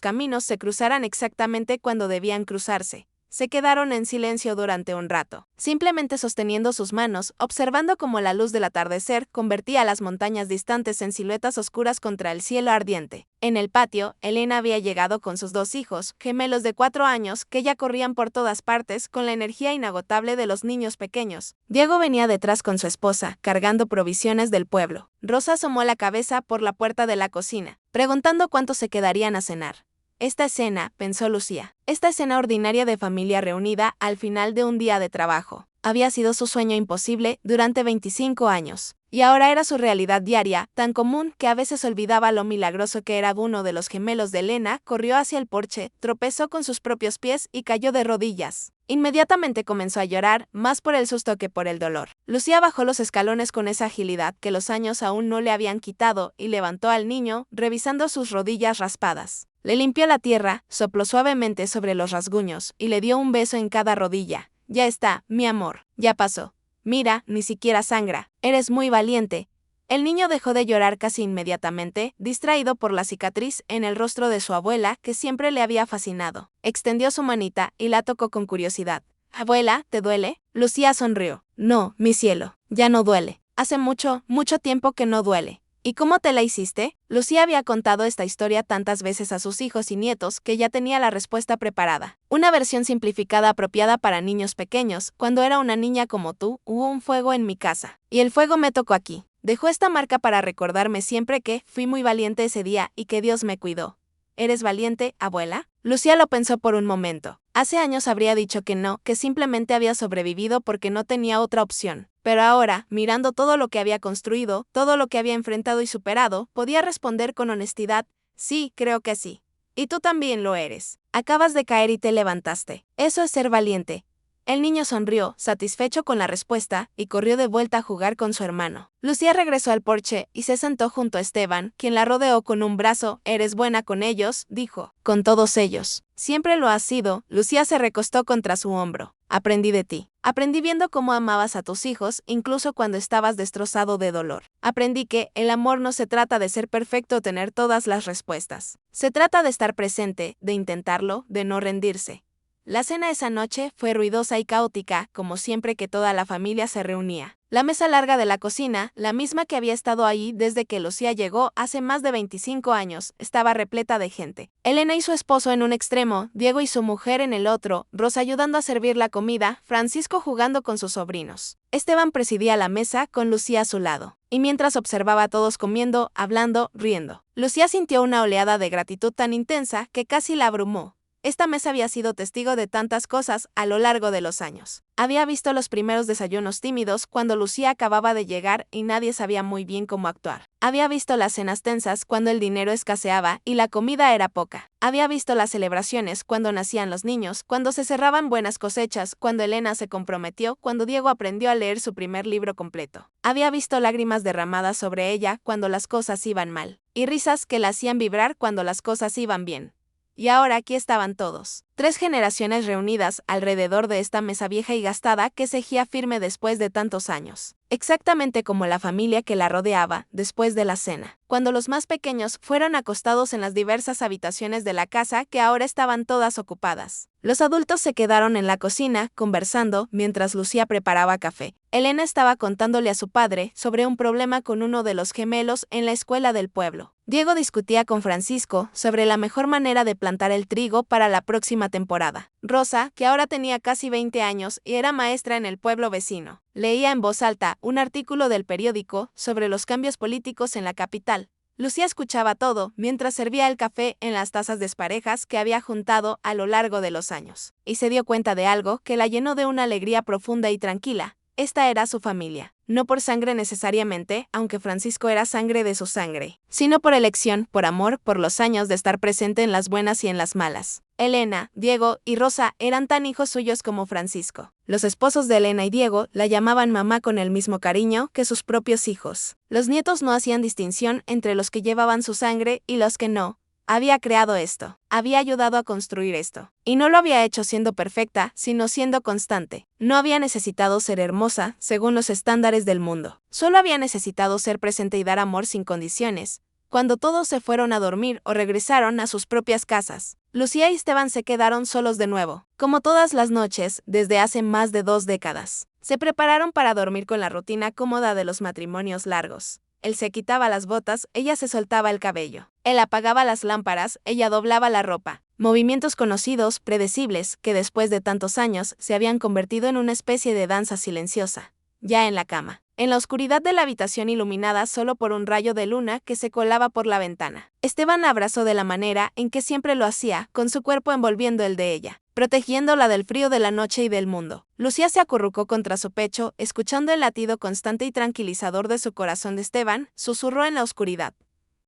caminos se cruzaran exactamente cuando debían cruzarse. Se quedaron en silencio durante un rato, simplemente sosteniendo sus manos, observando cómo la luz del atardecer convertía las montañas distantes en siluetas oscuras contra el cielo ardiente. En el patio, Elena había llegado con sus 2 hijos, gemelos de 4 años, que ya corrían por todas partes con la energía inagotable de los niños pequeños. Diego venía detrás con su esposa, cargando provisiones del pueblo. Rosa asomó la cabeza por la puerta de la cocina, preguntando cuánto se quedarían a cenar. Esta escena, pensó Lucía, esta escena ordinaria de familia reunida al final de un día de trabajo, había sido su sueño imposible durante 25 años, y ahora era su realidad diaria, tan común que a veces olvidaba lo milagroso que era. Uno de los gemelos de Elena corrió hacia el porche, tropezó con sus propios pies y cayó de rodillas. Inmediatamente comenzó a llorar, más por el susto que por el dolor. Lucía bajó los escalones con esa agilidad que los años aún no le habían quitado y levantó al niño, revisando sus rodillas raspadas. Le limpió la tierra, sopló suavemente sobre los rasguños y le dio un beso en cada rodilla. Ya está, mi amor, ya pasó. Mira, ni siquiera sangra. Eres muy valiente. El niño dejó de llorar casi inmediatamente, distraído por la cicatriz en el rostro de su abuela que siempre le había fascinado. Extendió su manita y la tocó con curiosidad. «Abuela, ¿te duele?» Lucía sonrió. «No, mi cielo, ya no duele. Hace mucho tiempo que no duele». ¿Y cómo te la hiciste? Lucía había contado esta historia tantas veces a sus hijos y nietos que ya tenía la respuesta preparada. Una versión simplificada apropiada para niños pequeños. Cuando era una niña como tú, hubo un fuego en mi casa. Y el fuego me tocó aquí. Dejó esta marca para recordarme siempre que fui muy valiente ese día y que Dios me cuidó. ¿Eres valiente, abuela? Lucía lo pensó por un momento. Hace años habría dicho que no, que simplemente había sobrevivido porque no tenía otra opción. Pero ahora, mirando todo lo que había construido, todo lo que había enfrentado y superado, podía responder con honestidad: sí, creo que sí. Y tú también lo eres. Acabas de caer y te levantaste. Eso es ser valiente. El niño sonrió, satisfecho con la respuesta, y corrió de vuelta a jugar con su hermano. Lucía regresó al porche y se sentó junto a Esteban, quien la rodeó con un brazo. «Eres buena con ellos», dijo. «Con todos ellos». «Siempre lo has sido». Lucía se recostó contra su hombro. «Aprendí de ti. Aprendí viendo cómo amabas a tus hijos, incluso cuando estabas destrozado de dolor. Aprendí que el amor no se trata de ser perfecto o tener todas las respuestas. Se trata de estar presente, de intentarlo, de no rendirse». La cena esa noche fue ruidosa y caótica, como siempre que toda la familia se reunía. La mesa larga de la cocina, la misma que había estado ahí desde que Lucía llegó hace más de 25 años, estaba repleta de gente. Elena y su esposo en un extremo, Diego y su mujer en el otro, Rosa ayudando a servir la comida, Francisco jugando con sus sobrinos. Esteban presidía la mesa con Lucía a su lado. Y mientras observaba a todos comiendo, hablando, riendo, Lucía sintió una oleada de gratitud tan intensa que casi la abrumó. Esta mesa había sido testigo de tantas cosas a lo largo de los años. Había visto los primeros desayunos tímidos cuando Lucía acababa de llegar y nadie sabía muy bien cómo actuar. Había visto las cenas tensas cuando el dinero escaseaba y la comida era poca. Había visto las celebraciones cuando nacían los niños, cuando se cerraban buenas cosechas, cuando Elena se comprometió, cuando Diego aprendió a leer su primer libro completo. Había visto lágrimas derramadas sobre ella cuando las cosas iban mal, y risas que la hacían vibrar cuando las cosas iban bien. Y ahora aquí estaban todos. 3 generaciones reunidas alrededor de esta mesa vieja y gastada que seguía firme después de tantos años. Exactamente como la familia que la rodeaba después de la cena. Cuando los más pequeños fueron acostados en las diversas habitaciones de la casa que ahora estaban todas ocupadas. Los adultos se quedaron en la cocina, conversando, mientras Lucía preparaba café. Elena estaba contándole a su padre sobre un problema con uno de los gemelos en la escuela del pueblo. Diego discutía con Francisco sobre la mejor manera de plantar el trigo para la próxima temporada. Rosa, que ahora tenía casi 20 años y era maestra en el pueblo vecino, leía en voz alta un artículo del periódico sobre los cambios políticos en la capital. Lucía escuchaba todo mientras servía el café en las tazas desparejas que había juntado a lo largo de los años, y se dio cuenta de algo que la llenó de una alegría profunda y tranquila. Esta era su familia, no por sangre necesariamente, aunque Francisco era sangre de su sangre, sino por elección, por amor, por los años de estar presente en las buenas y en las malas. Elena, Diego y Rosa eran tan hijos suyos como Francisco. Los esposos de Elena y Diego la llamaban mamá con el mismo cariño que sus propios hijos. Los nietos no hacían distinción entre los que llevaban su sangre y los que no. Había creado esto, había ayudado a construir esto. Y no lo había hecho siendo perfecta, sino siendo constante. No había necesitado ser hermosa, según los estándares del mundo. Solo había necesitado ser presente y dar amor sin condiciones. Cuando todos se fueron a dormir o regresaron a sus propias casas, Lucía y Esteban se quedaron solos de nuevo, como todas las noches desde hace más de 2 décadas. Se prepararon para dormir con la rutina cómoda de los matrimonios largos. Él se quitaba las botas, ella se soltaba el cabello. Él apagaba las lámparas, ella doblaba la ropa. Movimientos conocidos, predecibles, que después de tantos años se habían convertido en una especie de danza silenciosa. Ya en la cama, en la oscuridad de la habitación iluminada solo por un rayo de luna que se colaba por la ventana, Esteban la abrazó de la manera en que siempre lo hacía, con su cuerpo envolviendo el de ella, protegiéndola del frío de la noche y del mundo. Lucía se acurrucó contra su pecho, escuchando el latido constante y tranquilizador de su corazón de Esteban, susurró en la oscuridad.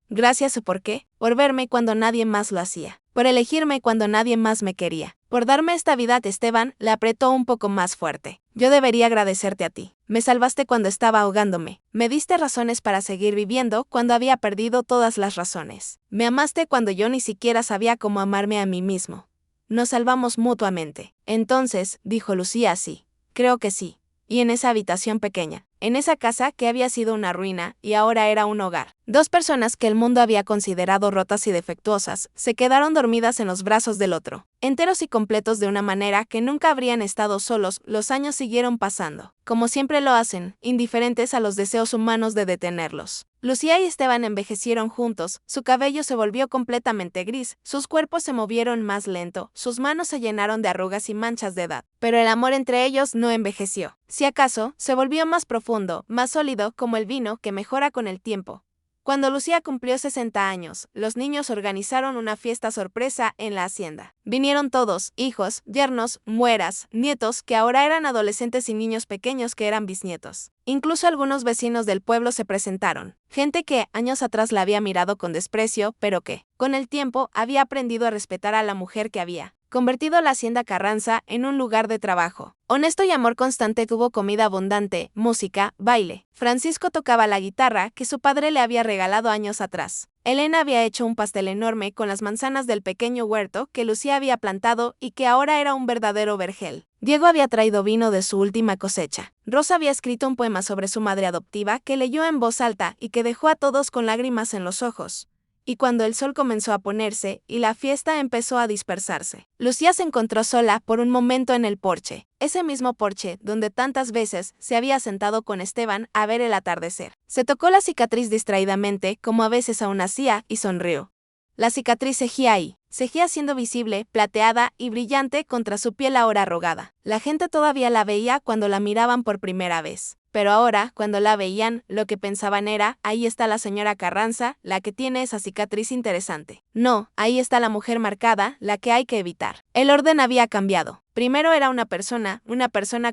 Gracias por qué, por verme cuando nadie más lo hacía, por elegirme cuando nadie más me quería, por darme esta vida. Esteban la apretó un poco más fuerte. Yo debería agradecerte a ti. Me salvaste cuando estaba ahogándome. Me diste razones para seguir viviendo cuando había perdido todas las razones. Me amaste cuando yo ni siquiera sabía cómo amarme a mí mismo. Nos salvamos mutuamente. Entonces, dijo Lucía así. Creo que sí. Y en esa habitación pequeña, en esa casa que había sido una ruina y ahora era un hogar, 2 personas que el mundo había considerado rotas y defectuosas, se quedaron dormidas en los brazos del otro, enteros y completos de una manera que nunca habrían estado solos. Los años siguieron pasando, como siempre lo hacen, indiferentes a los deseos humanos de detenerlos. Lucía y Esteban envejecieron juntos, su cabello se volvió completamente gris, sus cuerpos se movieron más lento, sus manos se llenaron de arrugas y manchas de edad, pero el amor entre ellos no envejeció. Si acaso, se volvió más profundo, más sólido, como el vino que mejora con el tiempo. Cuando Lucía cumplió 60 años, los niños organizaron una fiesta sorpresa en la hacienda. Vinieron todos, hijos, yernos, nueras, nietos, que ahora eran adolescentes y niños pequeños que eran bisnietos. Incluso algunos vecinos del pueblo se presentaron. Gente que años atrás la había mirado con desprecio, pero que, con el tiempo, había aprendido a respetar a la mujer que había convertido la hacienda Carranza en un lugar de trabajo. Honesto y amor constante. Tuvo comida abundante, música, baile. Francisco tocaba la guitarra que su padre le había regalado años atrás. Elena había hecho un pastel enorme con las manzanas del pequeño huerto que Lucía había plantado y que ahora era un verdadero vergel. Diego había traído vino de su última cosecha. Rosa había escrito un poema sobre su madre adoptiva que leyó en voz alta y que dejó a todos con lágrimas en los ojos. Y cuando el sol comenzó a ponerse y la fiesta empezó a dispersarse, Lucía se encontró sola por un momento en el porche, ese mismo porche donde tantas veces se había sentado con Esteban a ver el atardecer. Se tocó la cicatriz distraídamente, como a veces aún hacía, y sonrió. La cicatriz seguía ahí, seguía siendo visible, plateada y brillante contra su piel ahora arrugada. La gente todavía la veía cuando la miraban por primera vez. Pero ahora, cuando la veían, lo que pensaban era, ahí está la señora Carranza, la que tiene esa cicatriz interesante. No, ahí está la mujer marcada, la que hay que evitar. El orden había cambiado. Primero era una persona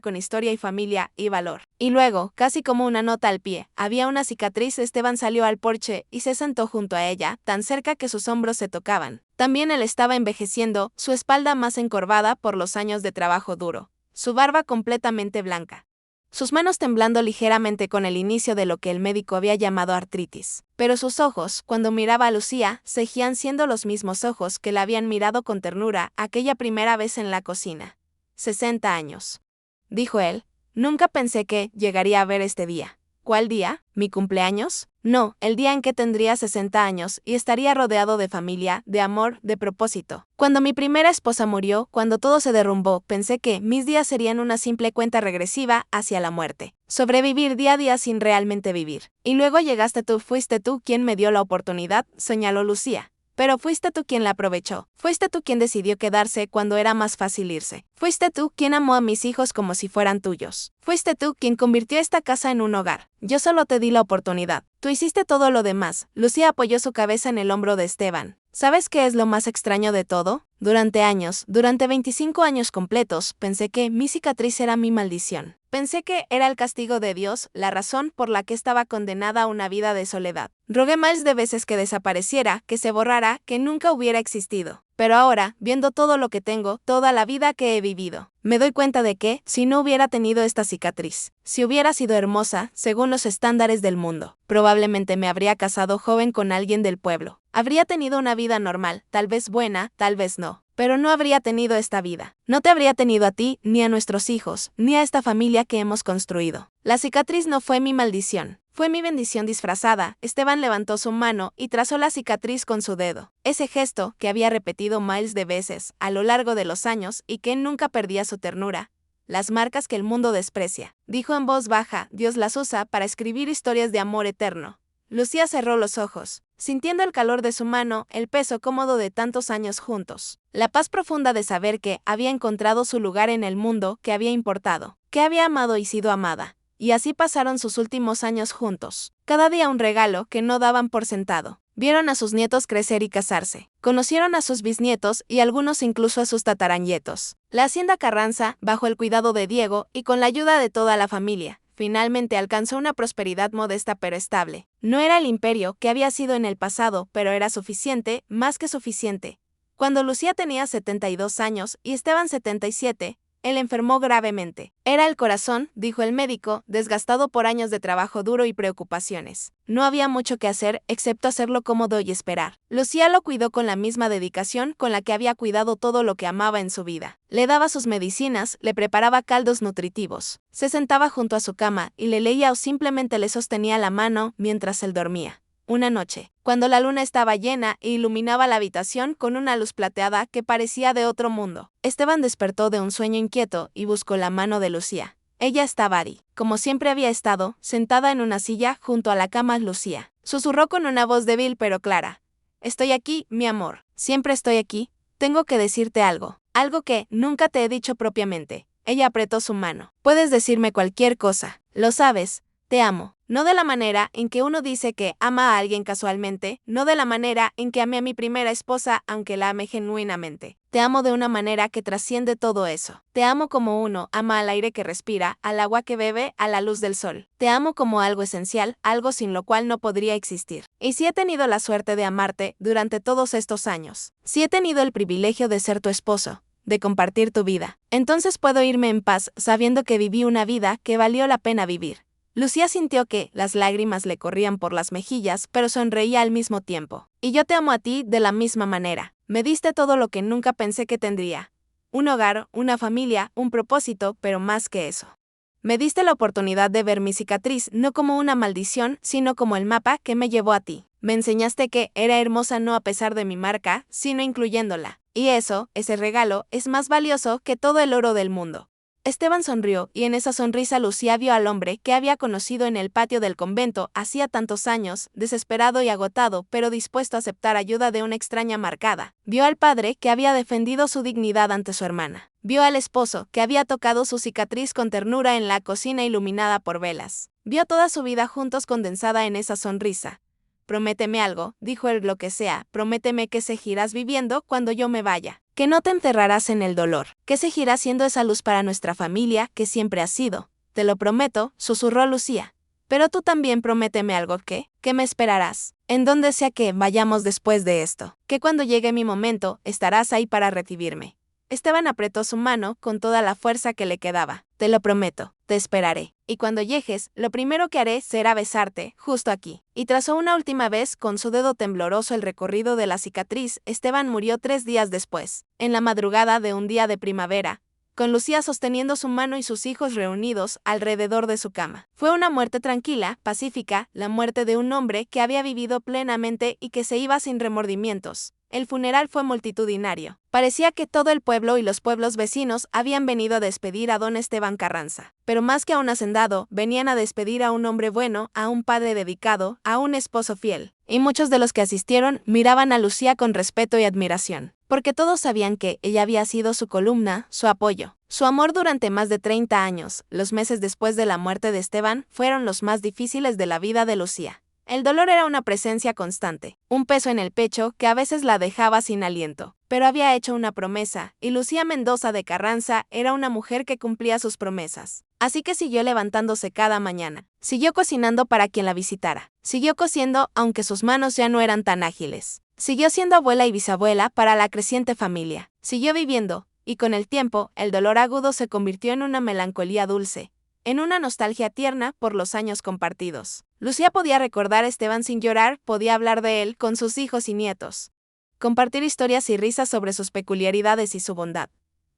con historia y familia y valor. Y luego, casi como una nota al pie, había una cicatriz. Esteban salió al porche y se sentó junto a ella, tan cerca que sus hombros se tocaban. También él estaba envejeciendo, su espalda más encorvada por los años de trabajo duro, su barba completamente blanca, sus manos temblando ligeramente con el inicio de lo que el médico había llamado artritis. Pero sus ojos, cuando miraba a Lucía, seguían siendo los mismos ojos que la habían mirado con ternura aquella primera vez en la cocina. 60 años. Dijo él. Nunca pensé que llegaría a ver este día. ¿Cuál día? ¿Mi cumpleaños? No, el día en que tendría 60 años y estaría rodeado de familia, de amor, de propósito. Cuando mi primera esposa murió, cuando todo se derrumbó, pensé que mis días serían una simple cuenta regresiva hacia la muerte. Sobrevivir día a día sin realmente vivir. Y luego llegaste tú, fuiste tú quien me dio la oportunidad, señaló Lucía. Pero fuiste tú quien la aprovechó. Fuiste tú quien decidió quedarse cuando era más fácil irse. Fuiste tú quien amó a mis hijos como si fueran tuyos. Fuiste tú quien convirtió esta casa en un hogar. Yo solo te di la oportunidad. Tú hiciste todo lo demás. Lucía apoyó su cabeza en el hombro de Esteban. ¿Sabes qué es lo más extraño de todo? Durante 25 años completos, pensé que mi cicatriz era mi maldición. Pensé que era el castigo de Dios, la razón por la que estaba condenada a una vida de soledad. Rogué miles de veces que desapareciera, que se borrara, que nunca hubiera existido. Pero ahora, viendo todo lo que tengo, toda la vida que he vivido, me doy cuenta de que, si no hubiera tenido esta cicatriz, si hubiera sido hermosa, según los estándares del mundo, probablemente me habría casado joven con alguien del pueblo. Habría tenido una vida normal, tal vez buena, tal vez no. Pero no habría tenido esta vida. No te habría tenido a ti, ni a nuestros hijos, ni a esta familia que hemos construido. La cicatriz no fue mi maldición. Fue mi bendición disfrazada. Esteban levantó su mano y trazó la cicatriz con su dedo. Ese gesto, que había repetido miles de veces a lo largo de los años y que nunca perdía su ternura. Las marcas que el mundo desprecia. Dijo en voz baja, Dios las usa para escribir historias de amor eterno. Lucía cerró los ojos, sintiendo el calor de su mano, el peso cómodo de tantos años juntos. La paz profunda de saber que había encontrado su lugar en el mundo, que había importado, que había amado y sido amada. Y así pasaron sus últimos años juntos. Cada día un regalo que no daban por sentado. Vieron a sus nietos crecer y casarse. Conocieron a sus bisnietos y algunos incluso a sus tataranietos. La hacienda Carranza, bajo el cuidado de Diego y con la ayuda de toda la familia, finalmente alcanzó una prosperidad modesta pero estable. No era el imperio que había sido en el pasado, pero era suficiente, más que suficiente. Cuando Lucía tenía 72 años y Esteban 77, él enfermó gravemente. Era el corazón, dijo el médico, desgastado por años de trabajo duro y preocupaciones. No había mucho que hacer, excepto hacerlo cómodo y esperar. Lucía lo cuidó con la misma dedicación con la que había cuidado todo lo que amaba en su vida. Le daba sus medicinas, le preparaba caldos nutritivos. Se sentaba junto a su cama y le leía o simplemente le sostenía la mano mientras él dormía. Una noche, cuando la luna estaba llena e iluminaba la habitación con una luz plateada que parecía de otro mundo, Esteban despertó de un sueño inquieto y buscó la mano de Lucía. Ella estaba ahí, como siempre había estado, sentada en una silla junto a la cama. Lucía susurró con una voz débil pero clara. Estoy aquí, mi amor. Siempre estoy aquí. Tengo que decirte algo. Algo que nunca te he dicho propiamente. Ella apretó su mano. Puedes decirme cualquier cosa. Lo sabes. Te amo. No de la manera en que uno dice que ama a alguien casualmente, no de la manera en que amé a mi primera esposa aunque la amé genuinamente. Te amo de una manera que trasciende todo eso. Te amo como uno ama al aire que respira, al agua que bebe, a la luz del sol. Te amo como algo esencial, algo sin lo cual no podría existir. Y si he tenido la suerte de amarte durante todos estos años, si he tenido el privilegio de ser tu esposo, de compartir tu vida, entonces puedo irme en paz sabiendo que viví una vida que valió la pena vivir. Lucía sintió que las lágrimas le corrían por las mejillas, pero sonreía al mismo tiempo. Y yo te amo a ti de la misma manera. Me diste todo lo que nunca pensé que tendría. Un hogar, una familia, un propósito, pero más que eso. Me diste la oportunidad de ver mi cicatriz no como una maldición, sino como el mapa que me llevó a ti. Me enseñaste que era hermosa no a pesar de mi marca, sino incluyéndola. Y eso, ese regalo, es más valioso que todo el oro del mundo. Esteban sonrió, y en esa sonrisa Lucía vio al hombre que había conocido en el patio del convento hacía tantos años, desesperado y agotado, pero dispuesto a aceptar ayuda de una extraña marcada. Vio al padre que había defendido su dignidad ante su hermana. Vio al esposo que había tocado su cicatriz con ternura en la cocina iluminada por velas. Vio toda su vida juntos condensada en esa sonrisa. Prométeme algo, dijo él, lo que sea, prométeme que seguirás viviendo cuando yo me vaya. Que no te enterrarás en el dolor, que seguirás siendo esa luz para nuestra familia que siempre has sido. Te lo prometo, susurró Lucía. Pero tú también prométeme algo, que me esperarás, en donde sea que vayamos después de esto, que cuando llegue mi momento, estarás ahí para recibirme. Esteban apretó su mano con toda la fuerza que le quedaba. Te lo prometo, te esperaré. Y cuando llegues, lo primero que haré será besarte, justo aquí. Y trazó una última vez con su dedo tembloroso el recorrido de la cicatriz. Esteban murió 3 días después, en la madrugada de un día de primavera, con Lucía sosteniendo su mano y sus hijos reunidos alrededor de su cama. Fue una muerte tranquila, pacífica, la muerte de un hombre que había vivido plenamente y que se iba sin remordimientos. El funeral fue multitudinario. Parecía que todo el pueblo y los pueblos vecinos habían venido a despedir a don Esteban Carranza. Pero más que a un hacendado, venían a despedir a un hombre bueno, a un padre dedicado, a un esposo fiel. Y muchos de los que asistieron miraban a Lucía con respeto y admiración, porque todos sabían que ella había sido su columna, su apoyo. Su amor durante más de 30 años, los meses después de la muerte de Esteban, fueron los más difíciles de la vida de Lucía. El dolor era una presencia constante, un peso en el pecho que a veces la dejaba sin aliento. Pero había hecho una promesa, y Lucía Mendoza de Carranza era una mujer que cumplía sus promesas. Así que siguió levantándose cada mañana. Siguió cocinando para quien la visitara. Siguió cosiendo aunque sus manos ya no eran tan ágiles. Siguió siendo abuela y bisabuela para la creciente familia. Siguió viviendo, y con el tiempo, el dolor agudo se convirtió en una melancolía dulce, en una nostalgia tierna por los años compartidos. Lucía podía recordar a Esteban sin llorar, podía hablar de él con sus hijos y nietos. Compartir historias y risas sobre sus peculiaridades y su bondad.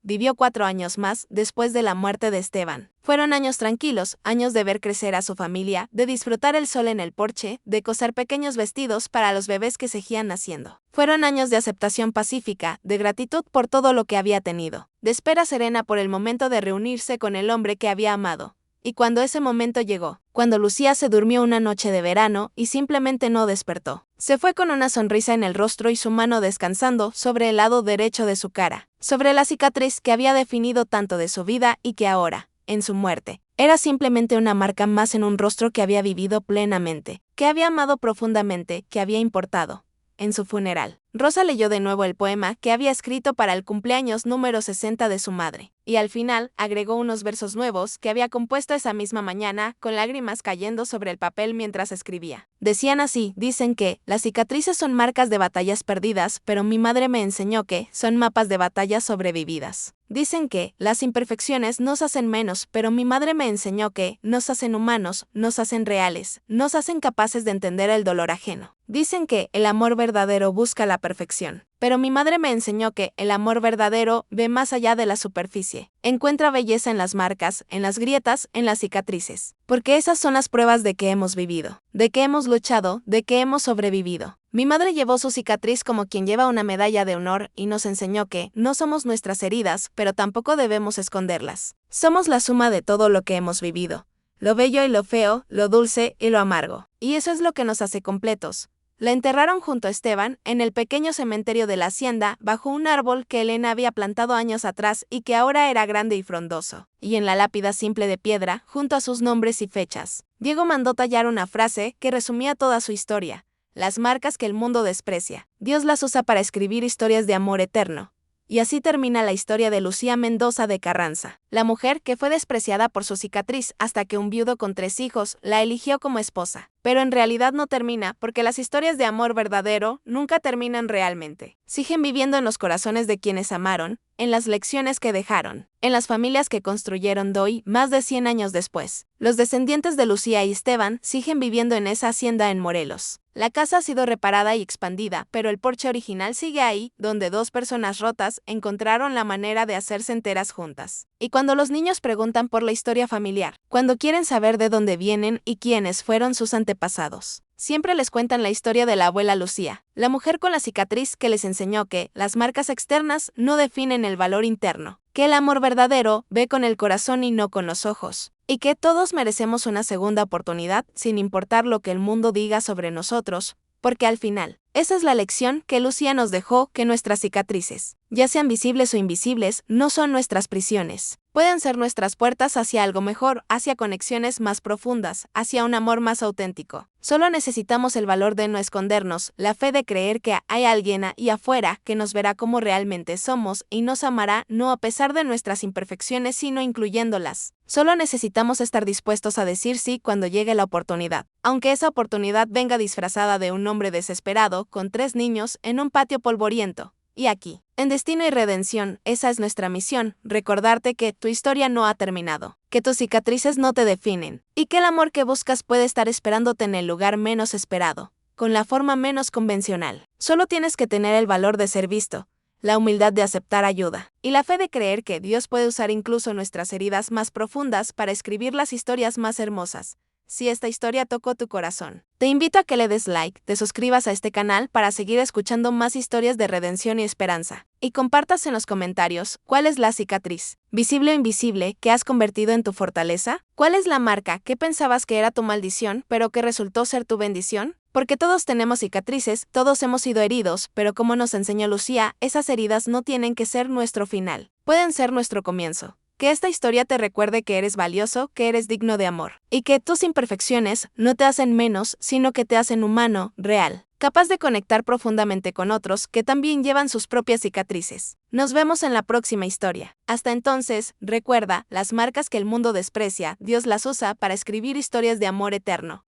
Vivió 4 años más después de la muerte de Esteban. Fueron años tranquilos, años de ver crecer a su familia, de disfrutar el sol en el porche, de coser pequeños vestidos para los bebés que seguían naciendo. Fueron años de aceptación pacífica, de gratitud por todo lo que había tenido, de espera serena por el momento de reunirse con el hombre que había amado. Y cuando ese momento llegó, cuando Lucía se durmió una noche de verano y simplemente no despertó, se fue con una sonrisa en el rostro y su mano descansando sobre el lado derecho de su cara, sobre la cicatriz que había definido tanto de su vida y que ahora, en su muerte, era simplemente una marca más en un rostro que había vivido plenamente, que había amado profundamente, que había importado. En su funeral, Rosa leyó de nuevo el poema que había escrito para el cumpleaños número 60 de su madre, y al final agregó unos versos nuevos que había compuesto esa misma mañana, con lágrimas cayendo sobre el papel mientras escribía. Decían así: dicen que las cicatrices son marcas de batallas perdidas, pero mi madre me enseñó que son mapas de batallas sobrevividas. Dicen que las imperfecciones nos hacen menos, pero mi madre me enseñó que nos hacen humanos, nos hacen reales, nos hacen capaces de entender el dolor ajeno. Dicen que el amor verdadero busca la perfección, pero mi madre me enseñó que el amor verdadero ve más allá de la superficie. Encuentra belleza en las marcas, en las grietas, en las cicatrices, porque esas son las pruebas de que hemos vivido, de que hemos luchado, de que hemos sobrevivido. Mi madre llevó su cicatriz como quien lleva una medalla de honor y nos enseñó que no somos nuestras heridas, pero tampoco debemos esconderlas. Somos la suma de todo lo que hemos vivido, lo bello y lo feo, lo dulce y lo amargo. Y eso es lo que nos hace completos. La enterraron junto a Esteban, en el pequeño cementerio de la hacienda, bajo un árbol que Elena había plantado años atrás y que ahora era grande y frondoso. Y en la lápida simple de piedra, junto a sus nombres y fechas, Diego mandó tallar una frase que resumía toda su historia: las marcas que el mundo desprecia, Dios las usa para escribir historias de amor eterno. Y así termina la historia de Lucía Mendoza de Carranza, la mujer que fue despreciada por su cicatriz hasta que un viudo con 3 hijos la eligió como esposa. Pero en realidad no termina, porque las historias de amor verdadero nunca terminan realmente. Siguen viviendo en los corazones de quienes amaron, en las lecciones que dejaron, en las familias que construyeron hoy, más de 100 años después. Los descendientes de Lucía y Esteban siguen viviendo en esa hacienda en Morelos. La casa ha sido reparada y expandida, pero el porche original sigue ahí, donde 2 personas rotas encontraron la manera de hacerse enteras juntas. Y cuando los niños preguntan por la historia familiar, cuando quieren saber de dónde vienen y quiénes fueron sus antepasados, siempre les cuentan la historia de la abuela Lucía, la mujer con la cicatriz que les enseñó que las marcas externas no definen el valor interno, que el amor verdadero ve con el corazón y no con los ojos, y que todos merecemos una segunda oportunidad sin importar lo que el mundo diga sobre nosotros, porque al final, esa es la lección que Lucía nos dejó, que nuestras cicatrices, ya sean visibles o invisibles, no son nuestras prisiones. Pueden ser nuestras puertas hacia algo mejor, hacia conexiones más profundas, hacia un amor más auténtico. Solo necesitamos el valor de no escondernos, la fe de creer que hay alguien ahí afuera que nos verá como realmente somos y nos amará no a pesar de nuestras imperfecciones sino incluyéndolas. Solo necesitamos estar dispuestos a decir sí cuando llegue la oportunidad, aunque esa oportunidad venga disfrazada de un hombre desesperado con 3 niños en un patio polvoriento. Y aquí, en Destino y Redención, esa es nuestra misión: recordarte que tu historia no ha terminado, que tus cicatrices no te definen, y que el amor que buscas puede estar esperándote en el lugar menos esperado, con la forma menos convencional. Solo tienes que tener el valor de ser visto, la humildad de aceptar ayuda, y la fe de creer que Dios puede usar incluso nuestras heridas más profundas para escribir las historias más hermosas. Si esta historia tocó tu corazón, te invito a que le des like, te suscribas a este canal para seguir escuchando más historias de redención y esperanza, y compartas en los comentarios cuál es la cicatriz, visible o invisible, que has convertido en tu fortaleza. ¿Cuál es la marca que pensabas que era tu maldición, pero que resultó ser tu bendición? Porque todos tenemos cicatrices, todos hemos sido heridos, pero como nos enseñó Lucía, esas heridas no tienen que ser nuestro final, pueden ser nuestro comienzo. Que esta historia te recuerde que eres valioso, que eres digno de amor, y que tus imperfecciones no te hacen menos, sino que te hacen humano, real, capaz de conectar profundamente con otros que también llevan sus propias cicatrices. Nos vemos en la próxima historia. Hasta entonces, recuerda, las marcas que el mundo desprecia, Dios las usa para escribir historias de amor eterno.